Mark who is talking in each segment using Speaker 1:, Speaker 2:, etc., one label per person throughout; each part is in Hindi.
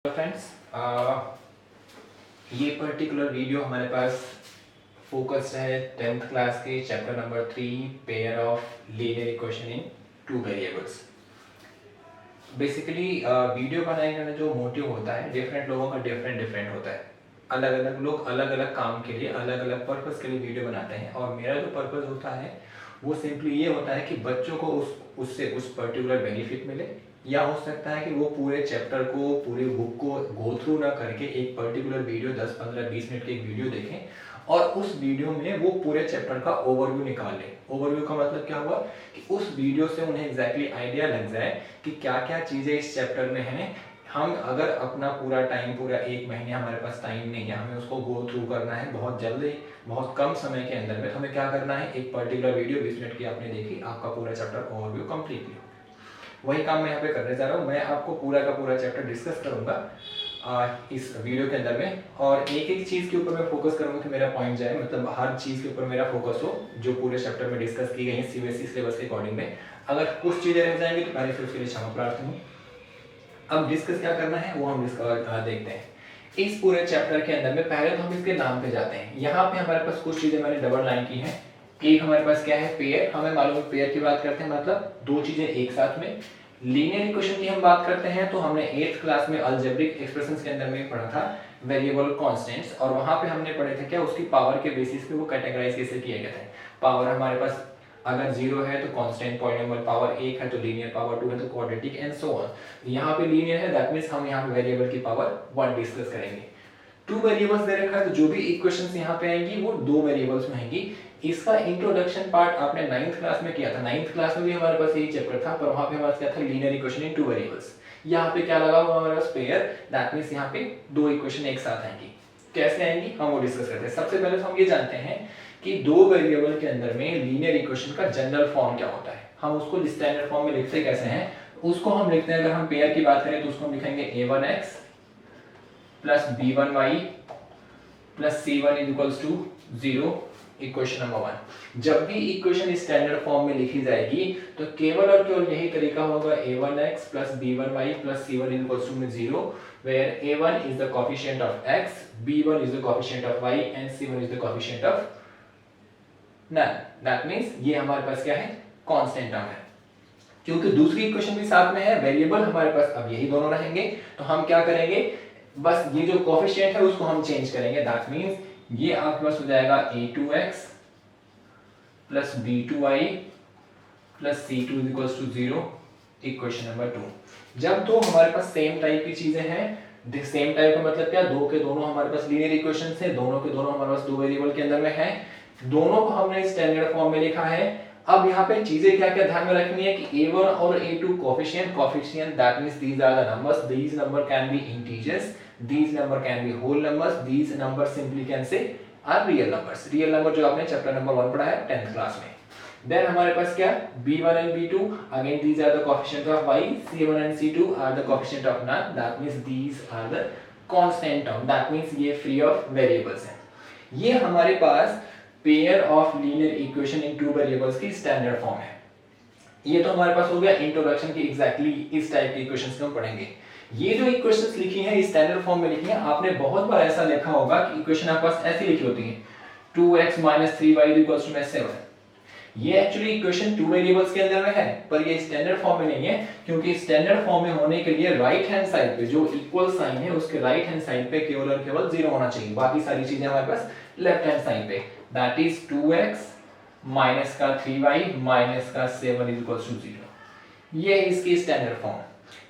Speaker 1: फ्रेंड्स, ये पर्टिकुलर वीडियो हमारे पास फोकस है 10th क्लास के chapter number 3 pair of linear equation in two variables. Basically video बनाने का जो मोटिव होता है डिफरेंट लोगों का डिफरेंट होता है। अलग अलग लोग अलग अलग काम के लिए अलग अलग पर्पस के लिए वीडियो बनाते हैं और मेरा जो पर्पस होता है वो सिंपली ये होता है कि बच्चों को उससे उस पर्टिकुलर बेनिफिट मिले, या हो सकता है कि वो पूरे चैप्टर को पूरे बुक को गो थ्रू ना करके एक पर्टिकुलर वीडियो 10, 15, 20 मिनट की एक वीडियो देखें और उस वीडियो में वो पूरे चैप्टर का ओवरव्यू निकाल लें। ओवरव्यू का मतलब क्या हुआ कि उस वीडियो से उन्हें एग्जैक्टली आइडिया लग जाए कि क्या क्या चीज़ें इस चैप्टर में हैं। हम अगर अपना पूरा टाइम, पूरा एक महीने हमारे पास टाइम नहीं है, हमें उसको गो थ्रू करना है बहुत जल्दी, बहुत कम समय के अंदर में, तो हमें क्या करना है, एक पर्टिकुलर वीडियो 20 मिनट की आपने देखी, आपका पूरा चैप्टर ओवरव्यू कंप्लीटली हो। वही काम मैं यहाँ पे करने जा रहा हूँ। मैं आपको पूरा का पूरा चैप्टर डिस्कस करूंगा इस वीडियो के अंदर में, और एक एक चीज़ के ऊपर मैं फोकस करूंगा कि मेरा पॉइंट जाए, मतलब हर चीज़ के ऊपर मेरा फोकस हो जो पूरे चैप्टर में डिस्कस की गई है सीबीएसई सिलेबस के अकॉर्डिंग में। अगर कुछ चीज़ें रह जाएंगी तो पहले फिर उसके लिए क्षमा प्रार्थी हूँ। अब डिस्कस क्या करना है वो हम देखते हैं इस पूरे चैप्टर के अंदर में। पहले तो हम इसके नाम पे जाते हैं। यहाँ पे हमारे पास कुछ चीजें मैंने डबल लाइन की हैं। एक हमारे पास क्या है, पेयर। हमें मालूम है पेयर की बात करते हैं मतलब दो चीजें एक साथ में। लीनियर इक्वेशन की हम बात करते हैं तो हमने 8th क्लास में अलजेब्रिक एक्सप्रेशंस के अंदर में पढ़ा था वेरिएबल कांस्टेंट्स, और वहां पे हमने पढ़े थे क्या, उसकी पावर के बेसिस पे वो कैटेगराइज कैसे किए गए थे। पावर हमारे पास अगर 0 है तो कांस्टेंट पॉलिनोमियल, पावर 1 है तो लीनियर, पावर 2 है तो क्वाड्रेटिक एंड सो ऑन। यहाँ पे लीनियर है, दैट मींस हम यहाँ पे वेरिएबल की पावर 1 डिस्कस करेंगे। टू वेरिएबल्स दे रखा है तो जो भी इक्वेशंस यहाँ पे आएंगी वो दो वेरिएबल्स में आएंगी। इसका इंट्रोडक्शन पार्ट आपने 9th क्लास में किया था। 9th क्लास में भी हमारे पास यही चैप्टर था, पर वहां पे हमारे पास क्या था, linear equation in two variables. यहाँ पे क्या लगा हुआ हमारे पास, पेयर, दैट मींस यहाँ पे दो इक्वेशन एक साथ आएंगी। कैसे आएंगी हम वो डिस्कस करते हैं। सबसे पहले तो हम ये जानते हैं कि दो वेरिएबल के अंदर में लीनियर इक्वेशन का जनरल फॉर्म क्या होता है। हम उसको स्टैंडर्ड फॉर्म में लिखते कैसे हैं, उसको हम लिखते हैं, अगर हम पेयर की बात करें तो उसको हम लिखेंगे a1x plus b1y plus c1 is equals to 0, equation number 1। जब भी इक्वेशन स्टैंडर्ड फॉर्म में लिखी जाएगी तो केवल और केवल यही तरीका होगा, a1x plus b1y plus c1 is equals to 0, where a1 is the coefficient of x, b1 is the coefficient of y and c1 is the coefficient of none. That means ये हमारे पास क्या है, कांस्टेंट टर्म है। क्योंकि दूसरी इक्वेशन भी साथ में है, वेरिएबल हमारे पास अब यही दोनों रहेंगे, तो हम क्या करेंगे, बस ये जो कोएफिशिएंट है उसको हम चेंज करेंगे। दैट मींस ये आपके पास हो जाएगा a2x plus b2y plus c2 is equals to 0, equation number 2। जब दो हमारे पास सेम टाइप की चीजें हैं, सेम टाइप का मतलब क्या, दो के दोनों हमारे पास लीनियर इक्वेशंस हैं, दोनों के दोनों हमारे पास दो वेरिएबल के अंदर में है, दोनों को हमने स्टैंडर्ड फॉर्म में लिखा है। अब यहाँ पे चीजें क्या क्या ध्यान में रखनी है कि a1 और a2 coefficient, that means these are the numbers, these number can be integers, these number can be whole numbers, these numbers simply can say are real numbers। real number जो आपने चैप्टर नंबर 1 पढ़ा है 10th क्लास में। देन हमारे पास क्या, b1 and b2, again these are the coefficient of y, c1 and c2 are the coefficient of none, that means these are the constant term, that means ये free of variables हैं। ये हमारे पास pair of linear equation in two variables की स्टैंडर्ड फॉर्म है। ये तो हमारे पास हो गया इंट्रोडक्शन की, एग्जैक्टली इस टाइप की इक्वेशंस को हम पढ़ेंगे। ये जो इक्वेशंस लिखी हैं स्टैंडर्ड फॉर्म में लिखी हैं, आपने बहुत बार ऐसा लिखा होगा कि इक्वेशन आपके पास ऐसी लिखी होती है 2x 3y 7। ये एक्चुअली इक्वेशन टू वेरिएबल्स के अंदर में है, पर ये स्टैंडर्ड फॉर्म में नहीं है, क्योंकि स्टैंडर्ड फॉर्म में होने के लिए राइट हैंड साइड पे जो इक्वल साइन है उसके राइट हैंड साइड पे केवल और केवल 0 होना चाहिए, बाकी सारी चीजें हमारे पास लेफ्ट हैंड साइड पे, दैट इज 2x माइनस का 3y माइनस का 7 इज इक्वल टू 0। ये है इसकी स्टैंडर्ड फॉर्म।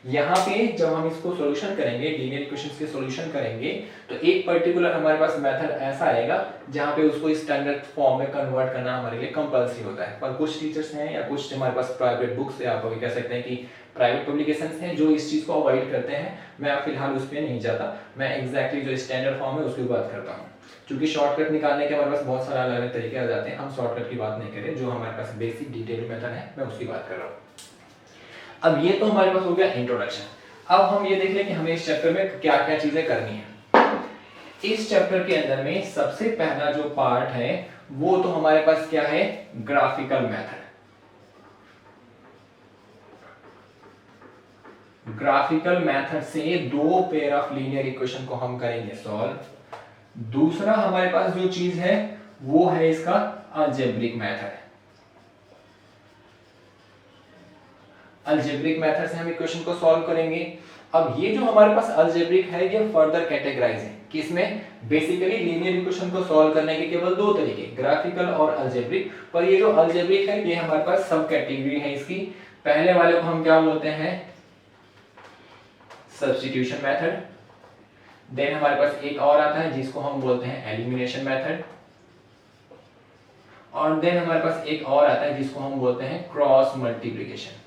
Speaker 1: यहाँ पे जब हम इसको सॉल्यूशन करेंगे, लीनियर इक्वेशंस के सॉल्यूशन करेंगे, तो एक पर्टिकुलर हमारे पास मेथड ऐसा आएगा जहाँ पे उसको स्टैंडर्ड फॉर्म में कन्वर्ट करना हमारे लिए कंपल्सरी होता है। पर कुछ टीचर्स हैं या कुछ हमारे पास प्राइवेट बुक्स है, आप अभी कह सकते हैं कि प्राइवेट पब्लिकेशंस हैं जो इस चीज को अवॉइड करते हैं। मैं फिलहाल उस पर नहीं जाता, मैं एग्जैक्टली जो स्टैंडर्ड फॉर्म है उसकी बात करता हूँ। क्योंकि शॉर्टकट निकालने के हमारे पास बहुत सारे अलग अलग तरीके आ जाते हैं, हम शॉर्टकट की बात नहीं करें, जो हमारे पास बेसिक डिटेल मेथड है मैं उसकी बात कर रहा हूँ। अब ये तो हमारे पास हो गया इंट्रोडक्शन। अब हम ये देख लें कि हमें इस चैप्टर में क्या क्या चीजें करनी है। इस चैप्टर के अंदर में सबसे पहला जो पार्ट है वो तो हमारे पास क्या है, ग्राफिकल मेथड। ग्राफिकल मेथड से दो पेयर ऑफ लीनियर इक्वेशन को हम करेंगे सॉल्व। दूसरा हमारे पास जो चीज है वो है इसका अलजेब्रिक मेथड। अलजेब्रिक मेथड से हम इक्वेशन को सॉल्व करेंगे। अब ये जो हमारे पास अलजेब्रिक है ये फर्दर कैटेगराइज है किसमें, बेसिकली लीनियर इक्वेशन को सॉल्व करने के केवल दो तरीके, ग्राफिकल और अलजेब्रिक। पर ये जो अलजेब्रिक है ये हमारे पास सब कैटेगरी है इसकी। पहले वाले को हम क्या बोलते हैं, सब्स्टिट्यूशन मेथड। देन हमारे पास एक और आता है जिसको हम बोलते हैं एलिमिनेशन मेथड। और देन हमारे पास एक और आता है जिसको हम बोलते हैं क्रॉस मल्टीप्लिकेशन।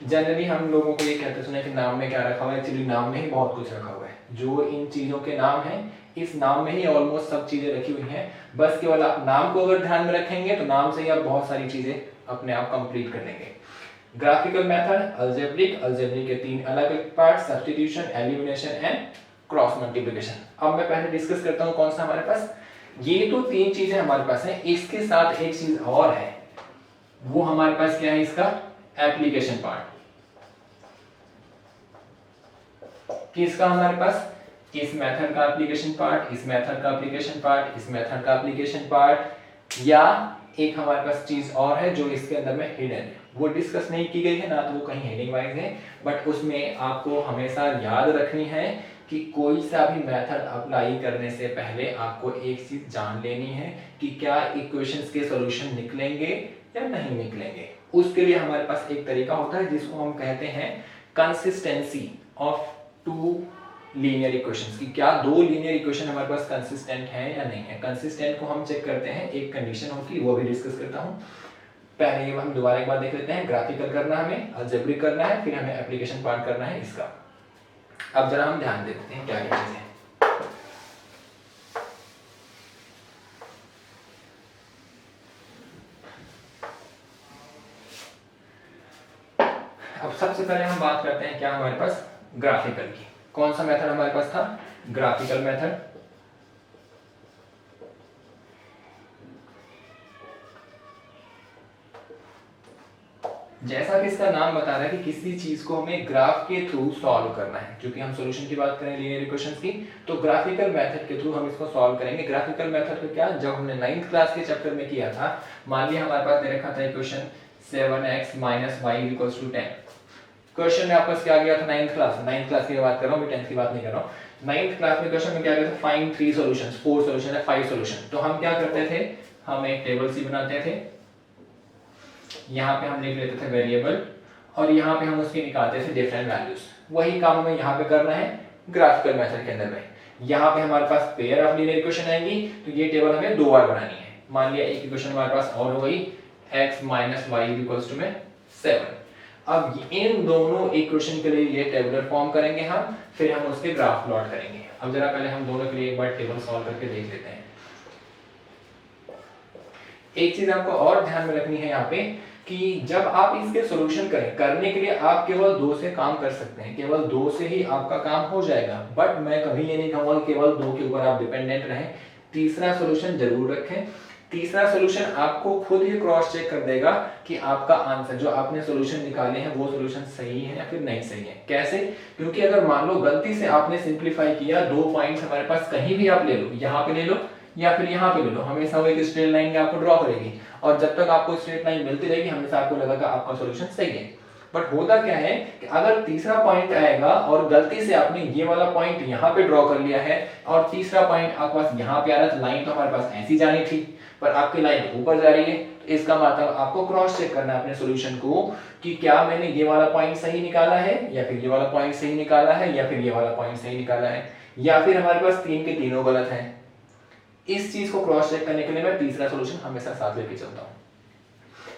Speaker 1: जनरली हम लोगों को ये कहते सुने कि नाम में क्या रखा हुआ है, एक्चुअली नाम में ही बहुत कुछ रखा हुआ है। जो इन चीजों के नाम हैं इस नाम में ही ऑलमोस्ट सब चीजें रखी हुई हैं। बस केवल आप नाम को अगर ध्यान में रखेंगे तो नाम से ही आप बहुत सारी चीजें अपने आप कंप्लीट कर लेंगे। ग्राफिकल मेथड, अलजेब्रिक, अलजेब्रिक के तीन अलग अलग part, substitution, elimination and cross multiplication. अब मैं पहले डिस्कस करता हूं कौन सा हमारे पास, ये तो तीन चीजें हमारे पास हैं। इसके साथ एक चीज और है, वो हमारे पास क्या है, इसका एप्लीकेशन पार्ट। किसका हमारे पास, इस मेथड का एप्लीकेशन पार्ट, इस मेथड का एप्लीकेशन पार्ट, इस मेथड का एप्लीकेशन पार्ट, या एक हमारे पास चीज और है जो इसके अंदर में हिडन है, वो डिस्कस नहीं की गई है ना, तो वो कहीं हेडिंग वाइज है। बट उसमें आपको हमेशा याद रखनी है कि कोई सा भी मेथड अप्लाई करने से पहले आपको एक चीज जान लेनी है कि क्या इक्वेशंस के सॉल्यूशन निकलेंगे या नहीं निकलेंगे। उसके लिए हमारे पास एक तरीका होता है जिसको हम कहते हैं consistency of two linear equations, की क्या दो लीनियर इक्वेशन हमारे पास कंसिस्टेंट है या नहीं है। कंसिस्टेंट को हम चेक करते हैं, एक कंडीशन होती है वो भी डिस्कस करता हूं। पहले ये हम दोबारा एक बार देख लेते हैं, ग्राफिकल करना है हमें, अलजेब्रिक करना है, फिर हमें एप्लीकेशन पार्ट करना है इसका। अब जरा हम ध्यान देते हैं क्या क्या चीजें। अब सबसे पहले हम बात करते हैं क्या हमारे पास, ग्राफिकल की। कौन सा मेथड हमारे पास था, ग्राफिकल मेथड। जैसा कि इसका नाम बता रहा है कि किसी चीज को हमें ग्राफ के थ्रू सॉल्व करना है, क्योंकि हम सॉल्यूशन की बात करें लीनियर इक्वेशंस की, तो ग्राफिकल मेथड के थ्रू हम इसको सॉल्व करेंगे। ग्राफिकल मेथड को क्या, जब हमने 9th क्लास के चैप्टर में किया था, मान लिया हमारे पास दे रखा था इक्वेशन 7x - y = 10। क्वेश्चन में आपका क्या गया था 9th क्लास की बात कर रहा हूं, मैं 10th की बात नहीं कर रहा हूं। 9th क्लास में क्वेश्चन में क्या गया था, फाइंड 3 सॉल्यूशंस, 4 सॉल्यूशन है 5 सॉल्यूशन। तो हम क्या करते थे, हम एक टेबल सी बनाते थे, यहाँ पे हम लिख लेते थे वेरिएबल, और यहाँ पे हम उसके निकालते थे डिफरेंट वैल्यूज। वही काम हमें यहाँ पे करना है ग्राफिकल मेथड के अंदर में। यहाँ पे हमारे पास पेयर ऑफ लीनियर इक्वेशन आएंगी, तो ये टेबल हमें 2 बार बनानी है। मान लिया एक इक्वेशन हमारे पास और हो गई, x - y = 7। अब इन दोनों इक्वेशन के लिए ये टेबुलर फॉर्म करेंगे हम, फिर हम उसके ग्राफ प्लॉट करेंगे। अब जरा पहले हम दोनों के लिए एक बार टेबल सॉल्व करके देख लेते हैं। एक चीज आपको और ध्यान में रखनी है यहाँ पे कि जब आप इसके सॉल्यूशन करें, करने के लिए आप केवल 2 से काम कर सकते हैं, केवल 2 से ही आपका काम हो जाएगा। बट मैं कभी ये नहीं कहूंगा केवल 2 के ऊपर आप डिपेंडेंट रहें, तीसरा सॉल्यूशन जरूर रखें। तीसरा सॉल्यूशन आपको खुद ही क्रॉस चेक कर देगा कि आपका आंसर जो आपने सॉल्यूशन निकाले हैं वो सॉल्यूशन सही है या फिर नहीं सही है। कैसे, क्योंकि अगर मान लो गलती से आपने सिंपलीफाई किया, 2 पॉइंट्स हमारे पास कहीं भी आप ले लो, यहाँ पे ले लो या फिर यहाँ पे ले लो, हमेशा वो एक स्ट्रेट लाइन में आपको ड्रॉ करेगी, और जब तक आपको स्ट्रेट लाइन मिलती रहेगी हमेशा आपको लगेगा आपका सॉल्यूशन सही है। बट होता क्या है कि अगर तीसरा पॉइंट आएगा और गलती से आपने ये वाला पॉइंट यहाँ पे ड्रॉ कर लिया है और तीसरा पॉइंट आपके पास यहाँ पे आ रहा है, तो लाइन तो हमारे पास ऐसी जानी थी पर आपकी लाइन ऊपर जा रही है, तो इसका मतलब आपको क्रॉस चेक करना है अपने सॉल्यूशन को कि क्या मैंने ये वाला पॉइंट सही निकाला है या फिर ये वाला पॉइंट सही निकाला है या फिर ये वाला पॉइंट सही निकाला है, या फिर हमारे पास 3 के तीनों गलत हैं। इस चीज को क्रॉस चेक करने के लिए मैं तीसरा सॉल्यूशन हमेशा साथ लेके चलता हूँ।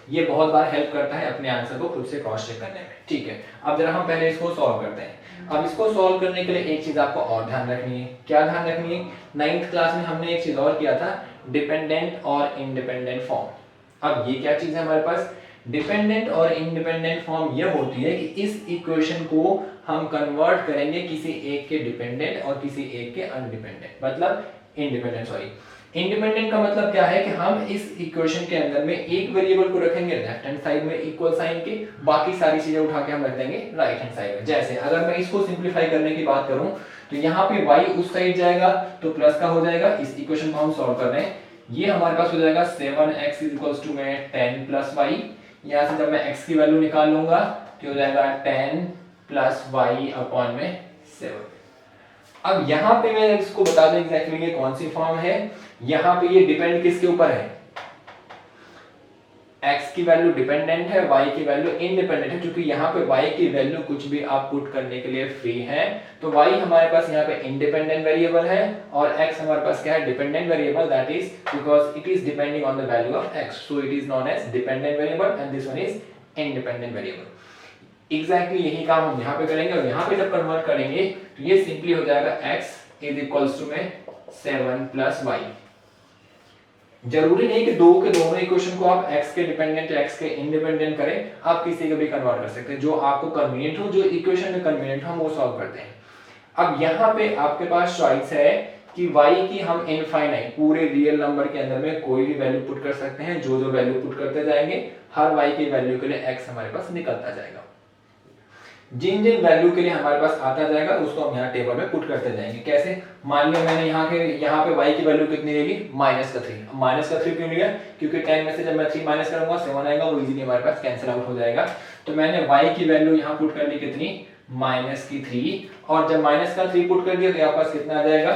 Speaker 1: ये बहुत बार हेल्प करता है अपने आंसर को खुद से क्रॉस चेक करने में। ठीक है, अब जरा हम पहले इसको सॉल्व करते हैं। अब इसको सॉल्व करने के लिए एक चीज आपको और ध्यान रखनी है। क्या ध्यान रखनी है, 9th क्लास में हमने एक चीज और किया था, डिपेंडेंट और इंडिपेंडेंट फॉर्म। अब ये क्या चीज है हमारे पास, डिपेंडेंट और इंडिपेंडेंट फॉर्म ये होती है कि इस इक्वेशन को हम कन्वर्ट करेंगे किसी एक के डिपेंडेंट और किसी एक के अनडिपेंडेंट, मतलब इंडिपेंडेंट, सॉरी इंडिपेंडेंट का मतलब क्या है कि हम इस इक्वेशन के अंदर में एक वेरिएबल को रखेंगे लेफ्ट हैंड साइड में इक्वल साइन के, बाकी सारी चीजें उठा के हम रख देंगे राइट हैंड साइड में। जैसे अगर मैं इसको सिंप्लीफाई करने की बात करूं तो यहाँ पे y उस साइड जाएगा तो प्लस का हो जाएगा, इस इक्वेशन को हम सॉल्व कर रहे हैं, ये हमारे पास हो जाएगा 7x में 10 प्लस वाई, यहाँ से जब मैं x की वैल्यू निकाल लूंगा तो हो जाएगा 10 प्लस वाई अपॉन में 7। अब यहाँ पे मैं इसको बता दूं एग्जैक्टली ये कौन सी फॉर्म है। यहाँ पे ये डिपेंड किसके ऊपर है, x की वैल्यू डिपेंडेंट है, y की वैल्यू इंडिपेंडेंट है, क्योंकि यहाँ पे y की वैल्यू कुछ भी आप पुट करने के लिए फ्री है। तो y हमारे पास यहाँ पे इंडिपेंडेंट वेरिएबल है और x हमारे पास क्या है, dependent variable, that is because it is depending on the value of x, so it is known age dependent variable and this one is independent variable. Exactly यही काम हम यहाँ पे करेंगे और यहाँ पे जब कन्वर्ट करेंगे तो ये सिंपली हो जाएगा x इज इक्वल्स टू में 7 प्लस वाई। जरूरी नहीं कि दो के दोनों इक्वेशन को आप x के डिपेंडेंट या x के इंडिपेंडेंट करें, आप किसी को भी कन्वर्ट कर सकते हैं, जो आपको कन्वीनियंट हो, जो इक्वेशन में कन्वीनियंट हो हम वो सॉल्व करते हैं। अब यहाँ पे आपके पास चॉइस है कि y की हम इनफाइनाइट पूरे रियल नंबर के अंदर में कोई भी वैल्यू पुट कर सकते हैं, जो जो वैल्यू पुट करते जाएंगे हर y की वैल्यू के लिए x हमारे पास निकलता जाएगा। जिन जिन वैल्यू के लिए हमारे पास आता जाएगा उसको हम यहाँ टेबल में पुट करते जाएंगे। कैसे, मान लिया मैंने यहाँ पे y की वैल्यू कितनी ले ली, -3। माइनस का 3 क्यों लिया, क्योंकि 10 में से जब मैं 3 माइनस करूंगा 7 आएगा, वो इजीली हमारे पास कैंसिल आउट हो जाएगा। तो मैंने y की वैल्यू यहाँ पुट कर ली कितनी, -3, और जब माइनस का 3 पुट कर दिया तो आपके पास कितना आ जाएगा,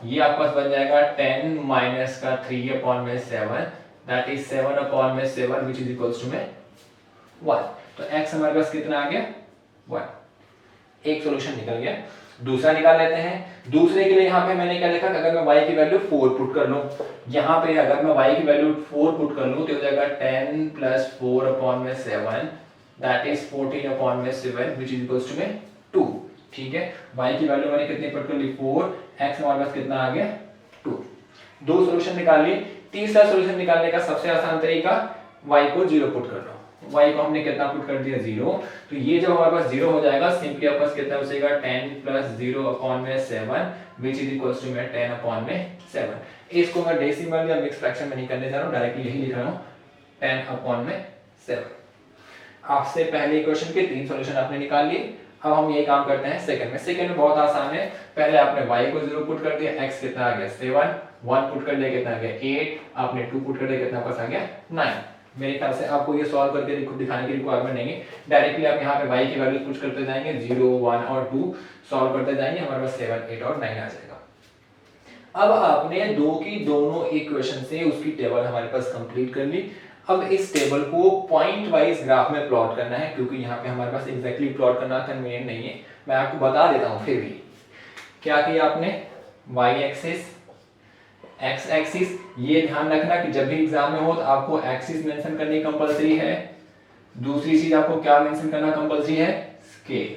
Speaker 1: ये आपके पास बन जाएगा 10 माइनस का 3 अपॉन में 7, दैट इज 7 अपॉन में 7 व्हिच इज इक्वल्स टू में 1। तो x हमारे पास कितना आ गया, 1। एक सॉल्यूशन निकल गया। दूसरा निकाल लेते हैं। दूसरे के लिए यहाँ पे मैंने क्या लिखा, अगर मैं y की वैल्यू 4 पुट कर लूं, यहाँ पे अगर मैं y की वैल्यू 4 पुट कर लूं तो हो जाएगा 10 प्लस 4 अपॉन में 7, दैट इज 14 अपॉन में 7 व्हिच इज इक्वल्स टू में 2। ठीक है, y की वैल्यू मैंने कितनी पुट कर ली, 4, x हमारे पास कितना आ गया, 2। दो सॉल्यूशन निकाल लिए। तीसरा सॉल्यूशन निकालने का सबसे आसान तरीका, y को 0 पुट कर लो। y को हमने कितना पुट कर दिया, 0, तो ये जब हमारे पास 0 हो जाएगा सिंपली आपके पास कितना बचेगा, 10 प्लस 0 अपॉन में 7 व्हिच इज इक्वल्स टू में 10 अपॉन में 7। इसको मैं डेसिमल या मिक्स फ्रैक्शन में नहीं करने जा रहा हूँ, डायरेक्टली यही लिख रहा हूँ 10 अपॉन में 7। आपसे पहले इक्वेशन के 3 सॉल्यूशन आपने निकाल लिए। अब हम ये काम करते हैं सेकंड में। सेकंड में बहुत आसान है, पहले आपने y को 0 पुट कर दिया, x कितना आ गया 7, 1 पुट कर दिया कितना आ गया 8, आपने 2 पुट कर दिया कितना पास आ गया 9। मेरे ख्याल से आपको ये सॉल्व करके दिखाने की रिक्वायरमेंट नहीं है, डायरेक्टली आप यहाँ पे y की वैल्यू पुट करते जाएंगे, 0, 1 और 2 सॉल्व करते जाएंगे, हमारे पास 7, 8 और 9 आ जाएगा। अब आपने दो की दोनों इक्वेशन से उसकी टेबल हमारे पास कंप्लीट कर ली। अब इस टेबल को पॉइंट वाइज ग्राफ में प्लॉट करना है, क्योंकि यहाँ पे हमारे पास एग्जैक्टली प्लॉट करना कन्वीनियंट नहीं है। मैं आपको बता देता हूँ फिर भी। क्या किया आपने, y एक्सिस, x एक्सिस, ये ध्यान रखना कि जब भी एग्जाम में हो तो आपको एक्सिस मेंशन करनी कंपलसरी है। दूसरी चीज आपको क्या मेंशन करना कंपलसरी है, स्केल।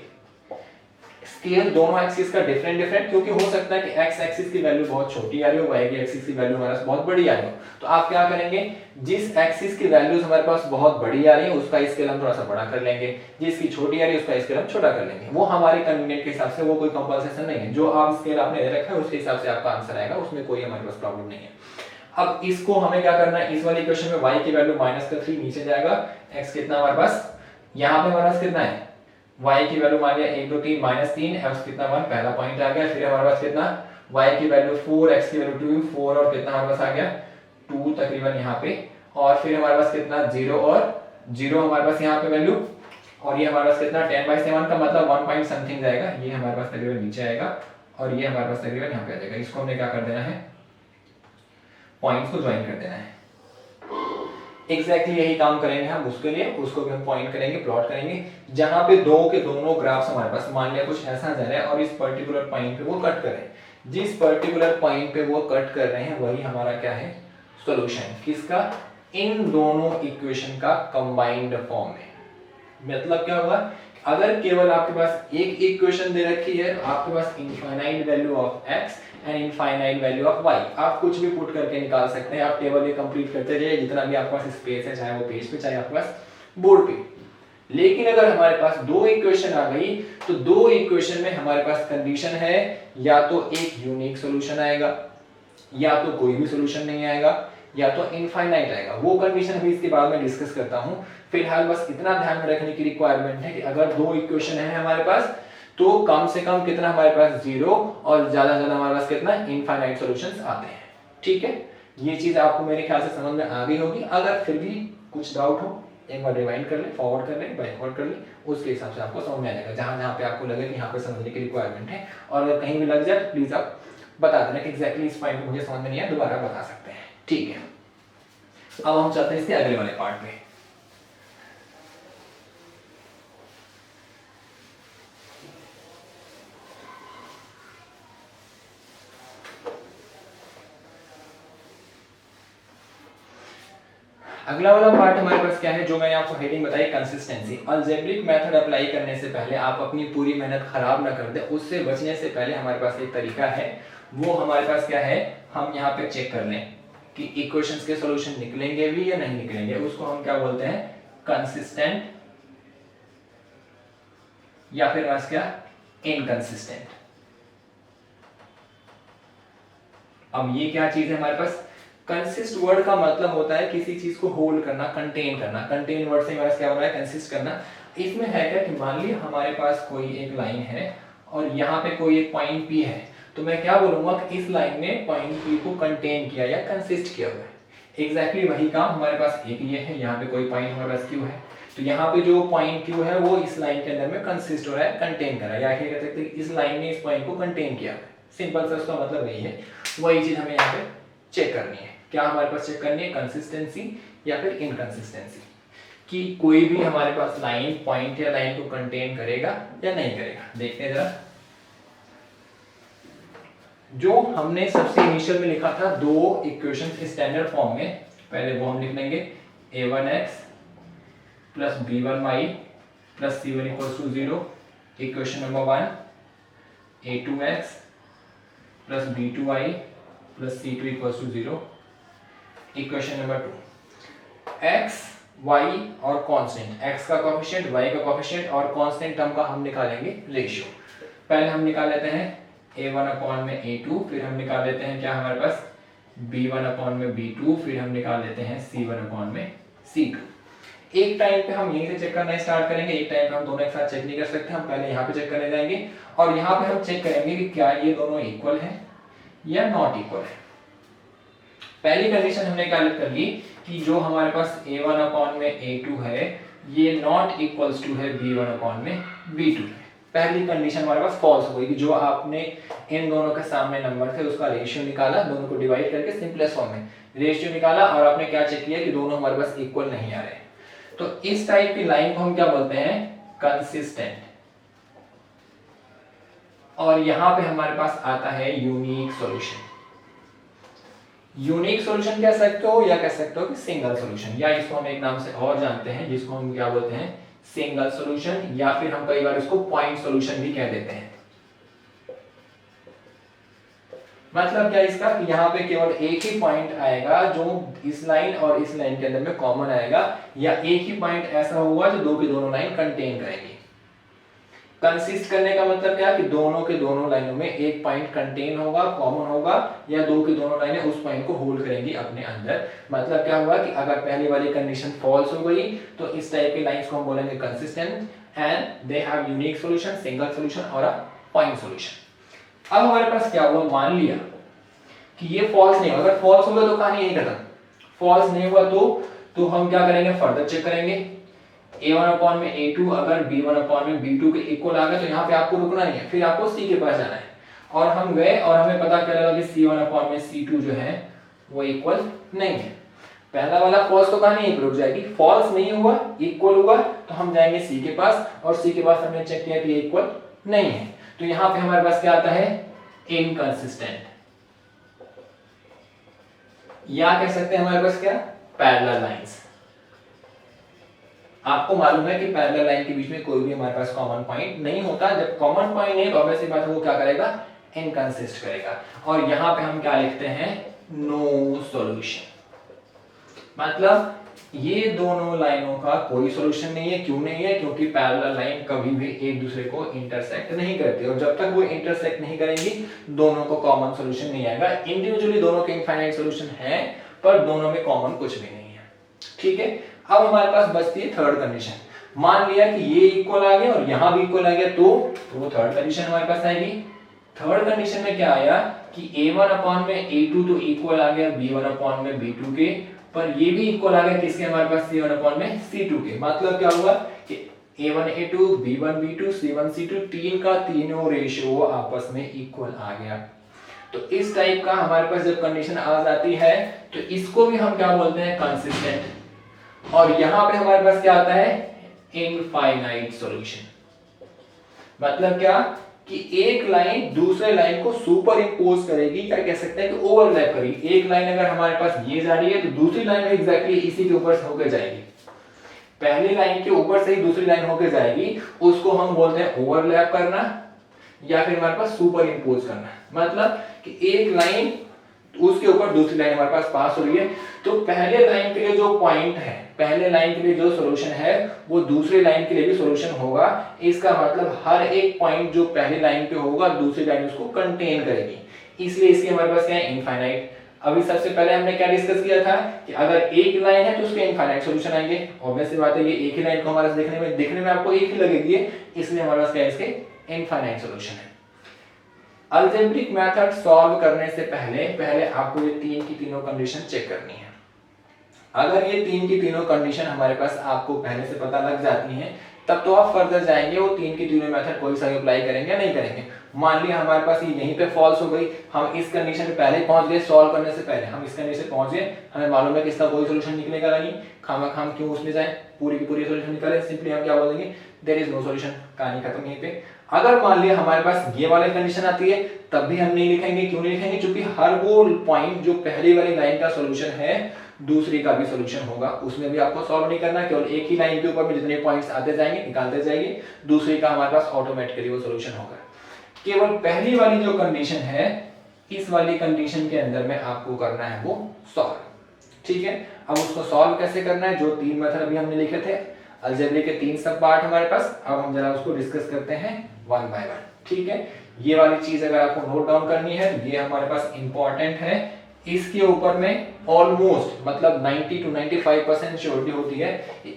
Speaker 1: स्केल दोनों एक्सिस का डिफरेंट, क्योंकि हो सकता है कि x एक्सिस की वैल्यू बहुत छोटी आ रही हो, y की एक्सिस की वैल्यू हमारे पास बहुत बड़ी आ रही हो। तो आप क्या करेंगे, जिस एक्सिस की वैल्यूज हमारे पास बहुत बड़ी आ रही है उसका स्केल हम थोड़ा सा बड़ा कर लेंगे, जिसकी छोटी आ रही है उसका स्केल हम छोटा कर लेंगे। वो हमारे कन्वीनियंट के हिसाब से, वो कोई कंपल्सेशन नहीं है। जो आप स्केल आपने दे रखा है उसके हिसाब से आपका आंसर आएगा, उसमें कोई हमारे पास प्रॉब्लम नहीं है। अब इसको हमें क्या करना है, इस वाली इक्वेशन में y की वैल्यू -3 नीचे जाएगा, x कितना हमारे पास, यहाँ पे हमारे पास कितना है, y की वैल्यू मान लिया 1 2 3 -3, x कितना 1, पहला पॉइंट आ गया। फिर हमारे पास कितना, y की वैल्यू 4, x की वैल्यू 2, 4 और कितना हमारे पास आ गया 2 तकरीबन यहाँ पे, और फिर हमारे पास कितना 0 और 0 हमारे पास यहाँ पे वैल्यू, और ये हमारे पास कितना 10/7 का मतलब 1 पॉइंट समथिंग जाएगा, ये हमारे पास तकरीबन नीचे आएगा और ये हमारे पास तकरीबन यहाँ पे आ जाएगा। इसको हमने क्या कर देना है, पॉइंट्स को ज्वाइन कर देना है। एग्जैक्टली यही काम करेंगे हम उसके लिए, उसको भी हम पॉइंट करेंगे, प्लॉट करेंगे, जहां पे दो के दोनों ग्राफ्स हमारे पास, मान लिया कुछ ऐसा जा रहा है और इस पर्टिकुलर पॉइंट पे वो कट कर रहे हैं, जिस पर्टिकुलर पॉइंट पे वो कट कर रहे हैं वही हमारा क्या है, सॉल्यूशन। किसका, इन दोनों इक्वेशन का कंबाइंड फॉर्म है। मतलब क्या हुआ, अगर केवल आपके पास एक इक्वेशन दे रखी है, आपके पास infinite value of x and infinite value of y, आप कुछ भी पुट करके निकाल सकते हैं। आप टेबल ये कंप्लीट करते जाइए, जितना भी आपके पास स्पेस है, चाहे वो पेज पे चाहे आपके पास बोर्ड पे। लेकिन अगर हमारे पास दो इक्वेशन आ गई तो दो इक्वेशन में हमारे पास कंडीशन है, या तो एक यूनिक सॉल्यूशन आएगा या तो कोई भी सोल्यूशन नहीं आएगा या तो इनफाइनाइट आएगा। वो कंडीशन अभी इसके बाद में डिस्कस करता हूं। फिलहाल बस इतना ध्यान में रखने की रिक्वायरमेंट है कि अगर दो इक्वेशन है हमारे पास तो कम से कम कितना हमारे पास 0 और ज्यादा से ज्यादा हमारे पास कितना इनफाइनाइट सॉल्यूशंस आते हैं। ठीक है, ये चीज आपको मेरे ख्याल से समझ में आ गई होगी। अगर फिर भी कुछ डाउट हो एक बार रिवाइंड कर ले, फॉरवर्ड कर ले, बैकवर्ड कर ले, उसके हिसाब से आपको समझ में आ जाएगा। जहां जहां पे आपको लगे कि यहाँ पे समझने की रिक्वायरमेंट है और अगर कहीं भी लग जाए तो प्लीज आप बता देना कि एग्जैक्टली इस पॉइंट मुझे समझ में नहीं आया, दोबारा बता सकते हैं। ठीक है, अब हम चलते हैं इसके अगले वाले पार्ट पे। अगला वाला पार्ट हमारे पास क्या है, जो मैंने आपको हेडिंग बताई कंसिस्टेंसी। अलजेब्रिक मेथड अप्लाई करने से पहले आप अपनी पूरी मेहनत खराब ना कर दे, उससे बचने से पहले हमारे पास एक तरीका है। वो हमारे पास क्या है, हम यहाँ पे चेक कर लें कि इक्वेशंस के सॉल्यूशन निकलेंगे भी या नहीं निकलेंगे। उसको हम क्या बोलते हैं, कंसिस्टेंट या फिर बस क्या इनकंसिस्टेंट। अब ये क्या चीज है हमारे पास, कंसिस्ट वर्ड का मतलब होता है किसी चीज को होल्ड करना, कंटेन करना। कंटेन वर्ड से हमारे पास क्या बना है, कंसिस्ट करना। इसमें है क्या कि मान लीजिए हमारे पास कोई एक लाइन है और यहाँ पे कोई एक पॉइंट P है, तो मैं क्या बोलूंगा कि इस लाइन ने पॉइंट P को कंटेन किया या कंसिस्ट किया हुआ है। एग्जैक्टली वही काम हमारे पास एक ये है, यहाँ पे कोई पॉइंट हमारे पास Q है, तो यहाँ पे जो पॉइंट Q है वो इस लाइन के अंदर में कंसिस्ट हो रहा है, कंटेन कर रहा है, या कह सकते हैं इस लाइन ने इस पॉइंट को कंटेन किया है। सिंपल सा उसका मतलब वही है। वही चीज हमें यहाँ पे चेक करनी है। क्या हमारे पास चेक करनी है, कंसिस्टेंसी या फिर इनकंसिस्टेंसी, कि कोई भी हमारे पास लाइन पॉइंट या लाइन को कंटेन करेगा या नहीं करेगा। देखते हैं जरा, जो हमने सबसे इनिशियल में लिखा था दो इक्वेशन स्टैंडर्ड फॉर्म में, पहले वो हम लिख लेंगे a1x plus b1y plus c1 equals to 0। Equation number 1 a2x plus b2y plus c2 equals to 0। Equation number 2 x y और कांस्टेंट, x का कोएफिशिएंट y का कोएफिशिएंट और कांस्टेंट टर्म का हम निकालेंगे रेशियो। पहले हम निकाल लेते हैं a1 अपॉन में a2, फिर हम निकाल लेते हैं क्या हमारे पास b1 अपॉन में b2, फिर हम निकाल लेते हैं c1 अपॉन में c2। एक टाइम पे हम यहीं से चेक करना स्टार्ट करेंगे, एक टाइम पे हम दोनों एक साथ चेक नहीं कर सकते। हम पहले यहाँ पे चेक करने जाएंगे और यहाँ पे हम चेक करेंगे कि क्या ये दोनों इक्वल है या नॉट इक्वल है। पहली कंडीशन हमने क्या कर ली कि जो हमारे पास a1 अपॉन में a2 है ये नॉट इक्वल्स टू है b1 अपॉन में b2 है। पहली कंडीशन हमारे पास फॉल्स हो गई कि जो आपने इन दोनों के सामने नंबर थे उसका रेशियो निकाला, दोनों को डिवाइड करके सिंपलेस्ट फॉर्म में रेशियो निकाला और आपने क्या चेक किया कि दोनों हमारे पास इक्वल नहीं आ रहे। तो इस टाइप की लाइन को हम क्या बोलते हैं, कंसिस्टेंट। और यहां पे हमारे पास आता है यूनिक सॉल्यूशन। यूनिक सॉल्यूशन कह सकते हो या कह सकते हो कि सिंगल सॉल्यूशन, या इसको हम एक नाम से और जानते हैं जिसको हम क्या बोलते हैं, सिंगल सॉल्यूशन, या फिर हम कई बार इसको पॉइंट सॉल्यूशन भी कह देते हैं। मतलब क्या इसका कि यहाँ पे केवल एक ही पॉइंट आएगा जो इस लाइन और इस लाइन के अंदर में कॉमन आएगा, या एक ही पॉइंट ऐसा होगा जो दो की दोनों लाइन कंटेन करेंगी। कंसिस्ट करने का मतलब क्या कि दोनों के दोनों लाइनों में एक पॉइंट कंटेन होगा, कॉमन होगा, या दो की दोनों लाइनें उस पॉइंट को होल्ड करेंगी अपने अंदर। मतलब क्या हुआ कि अगर पहली वाली कंडीशन फॉल्स हो गई तो इस टाइप की लाइंस को हम बोलेंगे consistent and they have unique solution, single solution और अ पॉइंट सॉल्यूशन। अब हमारे पास क्या हुआ, मान लिया कि ये फॉल्स नहीं हुआ। अगर फॉल्स होगा तो कहानी यही खत्म। फॉल्स नहीं हुआ तो हम क्या करेंगे, फर्दर चेक करेंगे। a1 अपॉन में a2 अगर b1 अपॉन में b2 के इक्वल आ गए तो यहाँ पे आपको रुकना नहीं है, फिर आपको c के पास जाना है। और हम गए और हमें पता चला कि c1 अपॉन में c2 जो है वो इक्वल नहीं है। पहला वाला फॉल्स तो कहानी यहीं रुक जाएगी। फॉल्स नहीं हुआ, इक्वल हुआ तो हम जाएंगे c के पास, और c के पास हमने चेक किया कि ये इक्वल नहीं है। तो यहाँ पे हमारे पास क्या आता है, इनकंसिस्टेंट, या कह सकते हैं हमारे पास क्या, पैरेलल लाइंस। आपको मालूम है कि पैरेलल लाइन के बीच में कोई भी हमारे पास कॉमन पॉइंट नहीं होता। जब कॉमन पॉइंट नहीं तो ऑब्वियस सी बात है वो क्या करेगा, इनकंसिस्ट करेगा। और यहां पे हम क्या लिखते हैं, नो सॉल्यूशन। मतलब ये दोनों लाइनों का कोई सॉल्यूशन नहीं है। क्यों नहीं है? क्योंकि पैरेलल लाइन कभी भी एक दूसरे को इंटरसेक्ट नहीं करती, और जब तक वो इंटरसेक्ट नहीं करेंगी दोनों को कॉमन सॉल्यूशन नहीं आएगा। इंडिविजुअली दोनों के इनफाइनाइट सॉल्यूशन है, पर दोनों में कॉमन कुछ भी नहीं है। ठीक है, अब हमारे पास बचती है थर्ड कंडीशन। मान लिया कि ये इक्वल आ गया और यहां भी इक्वल आ गया, तो वो थर्ड कंडीशन हमारे पास आएगी। थर्ड कंडीशन में क्या आया कि a1 अपॉन में a2 तो इक्वल आ गया b1 अपॉन में b2 के, पर ये भी इक्वल आ गया किसके हमारे पास c1 अपॉन में c2 के। मतलब क्या हुआ कि a1 a2 b1 b2 c1 c2 तीन का तीनों रेशियो आपस में इक्वल आ गया। तो इस टाइप का हमारे पास जब कंडीशन आ जाती है तो इसको भी हम क्या बोलते हैं? कंसिस्टेंट। और यहां पे हमारे पास क्या आता है? Infinite solution. मतलब क्या कि एक लाइन दूसरे लाइन को सुपर इंपोज करेगी, क्या कह सकते हैं कि ओवरलैप करेगी। एक लाइन अगर हमारे पास ये जा रही है तो दूसरी लाइन एग्जैक्टली इसी के ऊपर से होकर जाएगी। पहली लाइन के ऊपर से ही दूसरी लाइन होकर जाएगी, उसको हम बोलते हैं ओवरलैप करना, या फिर हमारे पास सुपर इंपोज करना। मतलब कि एक लाइन उसके ऊपर दूसरी लाइन हमारे पास पास हो रही है, तो पहले लाइन के लिए जो पॉइंट है, पहले लाइन के लिए जो सॉल्यूशन है वो दूसरी लाइन के लिए भी सॉल्यूशन होगा। इसका मतलब हर एक पॉइंट जो पहली लाइन पे होगा दूसरी लाइन उसको कंटेन करेगी, इसलिए इसके हमारे पास क्या है? इनफाइनाइट। अभी सबसे पहले हमने क्या डिस्कस किया था कि अगर एक लाइन है तो उसके इनफाइनाइट सॉल्यूशन आएंगे। ऑब्वियस सी बात है, ये एक ही लाइन को हमारे दिखने में आपको एक ही लगेगी, इसलिए हमारे पास क्या है? इसके इनफाइनाइट सॉल्यूशन है। अलजेब्रिक मेथड सॉल्व करने से पहले आपको ये तीन की तीनों कंडीशन चेक करनी है। अगर ये तीन की तीनों कंडीशन हमारे पास आपको पहले से पता लग जाती हैं, तब तो आप फर्दर जाएंगे, वो तीन की तीनों मेथड कोई सा अप्लाई करेंगे या नहीं करेंगे। मान लिया हमारे पास ये यहीं पे फॉल्स हो गई, हम इस कंडीशन पे पहले पहुंच गए, सॉल्व करने से पहले हम इस कंडीशन पे पहुंच गए, हमें मालूम है कि इसका कोई सॉल्यूशन निकलेगा नहीं, खाम क्यों उसमें जाए, पूरी की पूरी सॉल्यूशन निकाले। सिंपली हम क्या बोलेंगे? देयर इज नो सॉल्यूशन, कहानी खत्म यहीं पे। अगर मान लिया हमारे पास ये वाली कंडीशन आती है, तब भी हम नहीं लिखेंगे। क्यों नहीं लिखेंगे? क्योंकि हर वो पॉइंट जो पहली वाली लाइन का सॉल्यूशन है दूसरी का भी सॉल्यूशन होगा, उसमें भी आपको सॉल्व नहीं करना। केवल एक ही लाइन के ऊपर में जितने पॉइंट्स आते जाएंगे निकालते जाएंगे, दूसरी का हमारे पास ऑटोमेटिकली वो सॉल्यूशन होगा। केवल पहली वाली जो कंडीशन है, इस वाली कंडीशन के अंदर में आपको करना है वो सॉल्व। ठीक है, अब उसको सॉल्व कैसे करना है? जो तीन मेथड अभी हमने लिखे थे, अलजेब्रिक के तीन सब पार्ट हमारे पास, अब हम जरा उसको डिस्कस करते हैं वन बाय वन। ठीक है, ये वाली चीज अगर आपको नोट डाउन करनी है तो ये हमारे पास इंपॉर्टेंट है। इसके ऊपर में ऑलमोस्ट मतलब 90 to 95% श्योरिटी होती है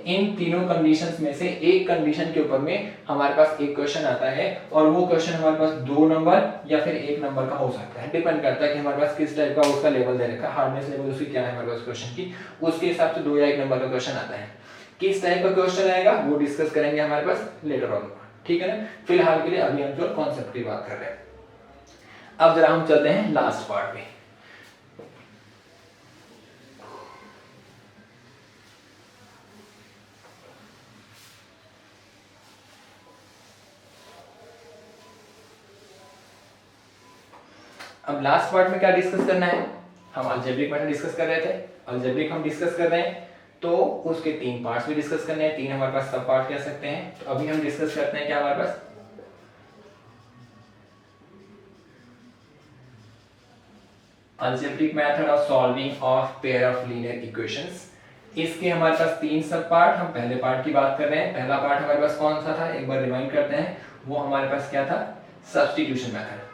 Speaker 1: इन तीनों कंडीशंस में से एक कंडीशन के ऊपर में हमारे पास एक क्वेश्चन आता है, और वो क्वेश्चन हमारे पास 2 नंबर या फिर 1 नंबर का हो सकता है। डिपेंड करता है कि हमारे पास किस टाइप का उसका लेवल दे रखा है, हार्डनेस लेवल उसकी क्या है हमारे पास क्वेश्चन की, उसके हिसाब से 2 या 1 नंबर का क्वेश्चन आता है। किस टाइप का क्वेश्चन आएगा वो डिस्कस करेंगे हमारे पास लेटर ऑन। ठीक है ना, फिलहाल के लिए अभी हम जो कॉन्सेप्ट की बात कर रहे हैं। अब जरा हम चलते हैं लास्ट पार्ट में। अब लास्ट पार्ट में क्या डिस्कस करना है? हम अलजेब्रिक मेथड डिस्कस कर रहे थे, अलजेब्रिक हम डिस्कस कर रहे हैं, तो उसके 3 पार्ट्स भी डिस्कस करने हैं, 3 हमारे पास सब पार्ट कह सकते हैं। तो अभी हम डिस्कस करते हैं क्या हमारे पास? Algebraic method of solving of pair of linear equations. इसके हमारे पास 3 सब पार्ट, हम पहले पार्ट की बात कर रहे हैं। पहला पार्ट हमारे पास कौन सा था? एक बार रिमाइंड करते हैं, वो हमारे पास क्या था? Substitution method.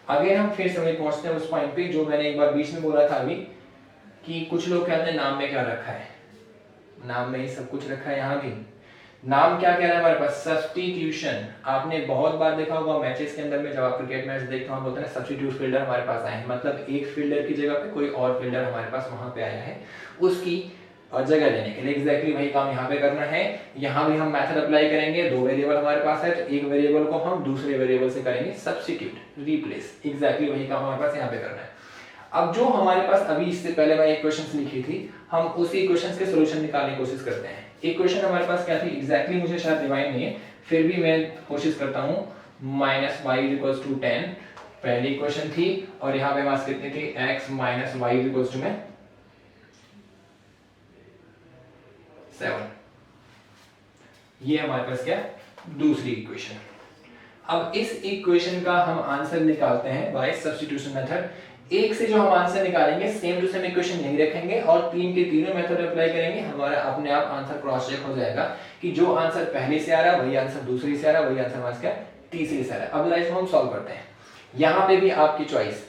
Speaker 1: अगेन हम फिर से वही पहुंचते हैं उस पॉइंट पे जो मैंने एक बार बीच में बोला था अभी, कि कुछ लोग कहते हैं नाम में क्या रखा है, नाम में ही सब कुछ रखा है। यहाँ भी नाम क्या कह रहा है हमारे पास? सब्स्टिट्यूशन। आपने बहुत बार देखा होगा मैचेस के अंदर में, जब आप क्रिकेट मैच देखते हो हम बोलते हैं सब्स्टिट्यूट फील्डर हमारे पास आए हैं, मतलब एक फील्डर की जगह पे कोई और फील्डर हमारे पास वहां पे आया है उसकी जगह लेने के लिए। एग्जैक्टली वही काम यहाँ पे करना है। यहाँ भी हम मेथड अप्लाई करेंगे, 2 वेरिएबल हमारे पास है, तो एक वेरिएबल को हम दूसरे वेरिएबल से करेंगे सब्स्टिट्यूट, रिप्लेस। एग्जैक्टली वही काम हमारे पास यहाँ पे करना है। अब जो हमारे पास अभी इससे पहले मैं एक क्वेश्चन लिखी थी, हम उसी क्वेश्चन के सॉल्यूशन निकालने की कोशिश करते हैं। एक क्वेश्चन हमारे पास क्या थी एग्जैक्टली मुझे शायद रिवाइंड नहीं है, फिर भी मैं कोशिश करता हूँ। -y = 10 पहली क्वेश्चन थी, और यहाँ पे हमारे कितनी थी? x - y = 7। ये हमारे पास क्या? दूसरी इक्वेशन। अब इस इक्वेशन का हम आंसर निकालते हैं बाय सब्स्टिट्यूशन मेथड। एक से जो हम आंसर निकालेंगे सेम टू सेम इक्वेशन नहीं रखेंगे और तीन के तीनों मेथड अप्लाई करेंगे, हमारा अपने आप आंसर क्रॉस चेक हो जाएगा कि जो आंसर पहले से आ रहा है वही आंसर दूसरी से आ रहा है, वही आंसर हमारे क्या तीसरी से आ रहा है। अब लाइफ हम सॉल्व करते हैं। यहाँ पे भी आपकी चॉइस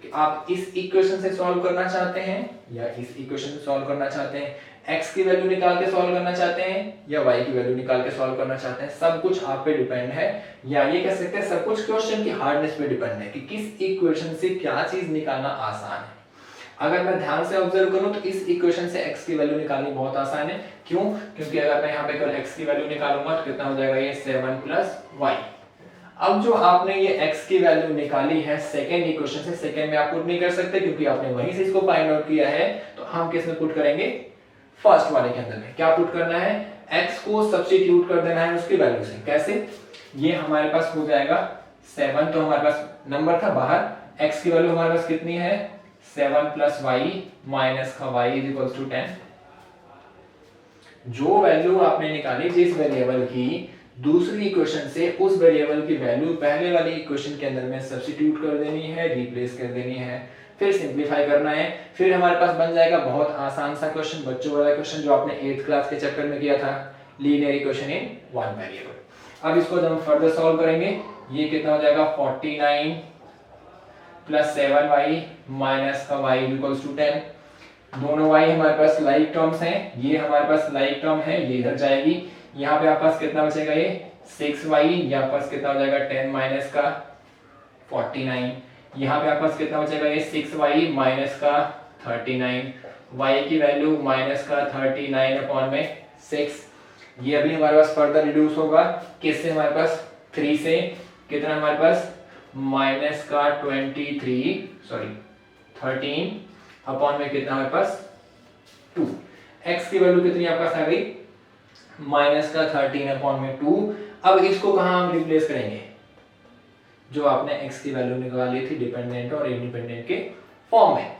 Speaker 1: कि आप इस इक्वेशन से सॉल्व करना चाहते हैं या इस इक्वेशन से सॉल्व करना चाहते हैं, x की वैल्यू निकाल के सॉल्व करना चाहते हैं या y की वैल्यू निकाल के सॉल्व करना चाहते हैं, सब कुछ आप पे डिपेंड है। या ये कह सकते हैं सब कुछ क्वेश्चन की हार्डनेस पे डिपेंड है कि किस इक्वेशन से क्या चीज निकालना आसान है। अगर मैं ध्यान से ऑब्जर्व करूं तो इस इक्वेशन से x की वैल्यू निकालनी बहुत आसान है। क्यों? क्योंकि अगर मैं यहाँ पे केवल x की वैल्यू निकालूंगा तो कितना हो जाएगा ये 7 + y। अब जो आपने ये x की वैल्यू निकाली है सेकेंड इक्वेशन से, सेकेंड में आप पुट नहीं कर सकते क्योंकि आपने वहीं से इसको फाइंड आउट किया है, तो हम किस में पुट करेंगे? फर्स्ट वाले के अंदर में। क्या पुट करना है? x को सब्स्टिट्यूट कर देना है उसकी वैल्यू से। कैसे? ये हमारे पास हो जाएगा 7, तो हमारे पास नंबर था बाहर, x की वैल्यू हमारे पास कितनी है 7 + y माइनस का y = 10। जो वैल्यू आपने निकाली जिस वेरिएबल की, दूसरी इक्वेशन से उस वेरिएबल की वैल्यू पहले वाली इक्वेशन के अंदर में सब्स्टिट्यूट कर देनी है, रिप्लेस कर देनी है, फिर सिंपलीफाई करना है। फिर हमारे पास बन जाएगा बहुत आसान सा क्वेश्चन, बच्चों वाला क्वेश्चन जो आपने 8th क्लास के चैप्टर में किया था, linear equation in one variable. अब इसको जब हम फर्दर सॉल्व करेंगे, ये कितना हो जाएगा 49 + 7y माइनस का y = 10। दोनों y हमारे पास लाइक टर्म्स हैं, ये हमारे पास लाइक टर्म है, ये इधर जाएगी। यहाँ पे आपके पास कितना बचेगा ये 6y, यहाँ पास कितना हो जाएगा 10 माइनस का 49। यहाँ पे आपके पास कितना बचेगा ये 6y माइनस का 39, y की वैल्यू माइनस का 39/6। ये अभी हमारे पास फर्दर रिड्यूस होगा किससे? हमारे पास 3 से। कितना हमारे पास माइनस का 13 कितना हमारे पास 2। x की वैल्यू कितनी आपके पास आ गई माइनस का 13/2। अब इसको कहां हम रिप्लेस करेंगे? जो आपने x की वैल्यू निकाली थी डिपेंडेंट और इंडिपेंडेंट के फॉर्म में।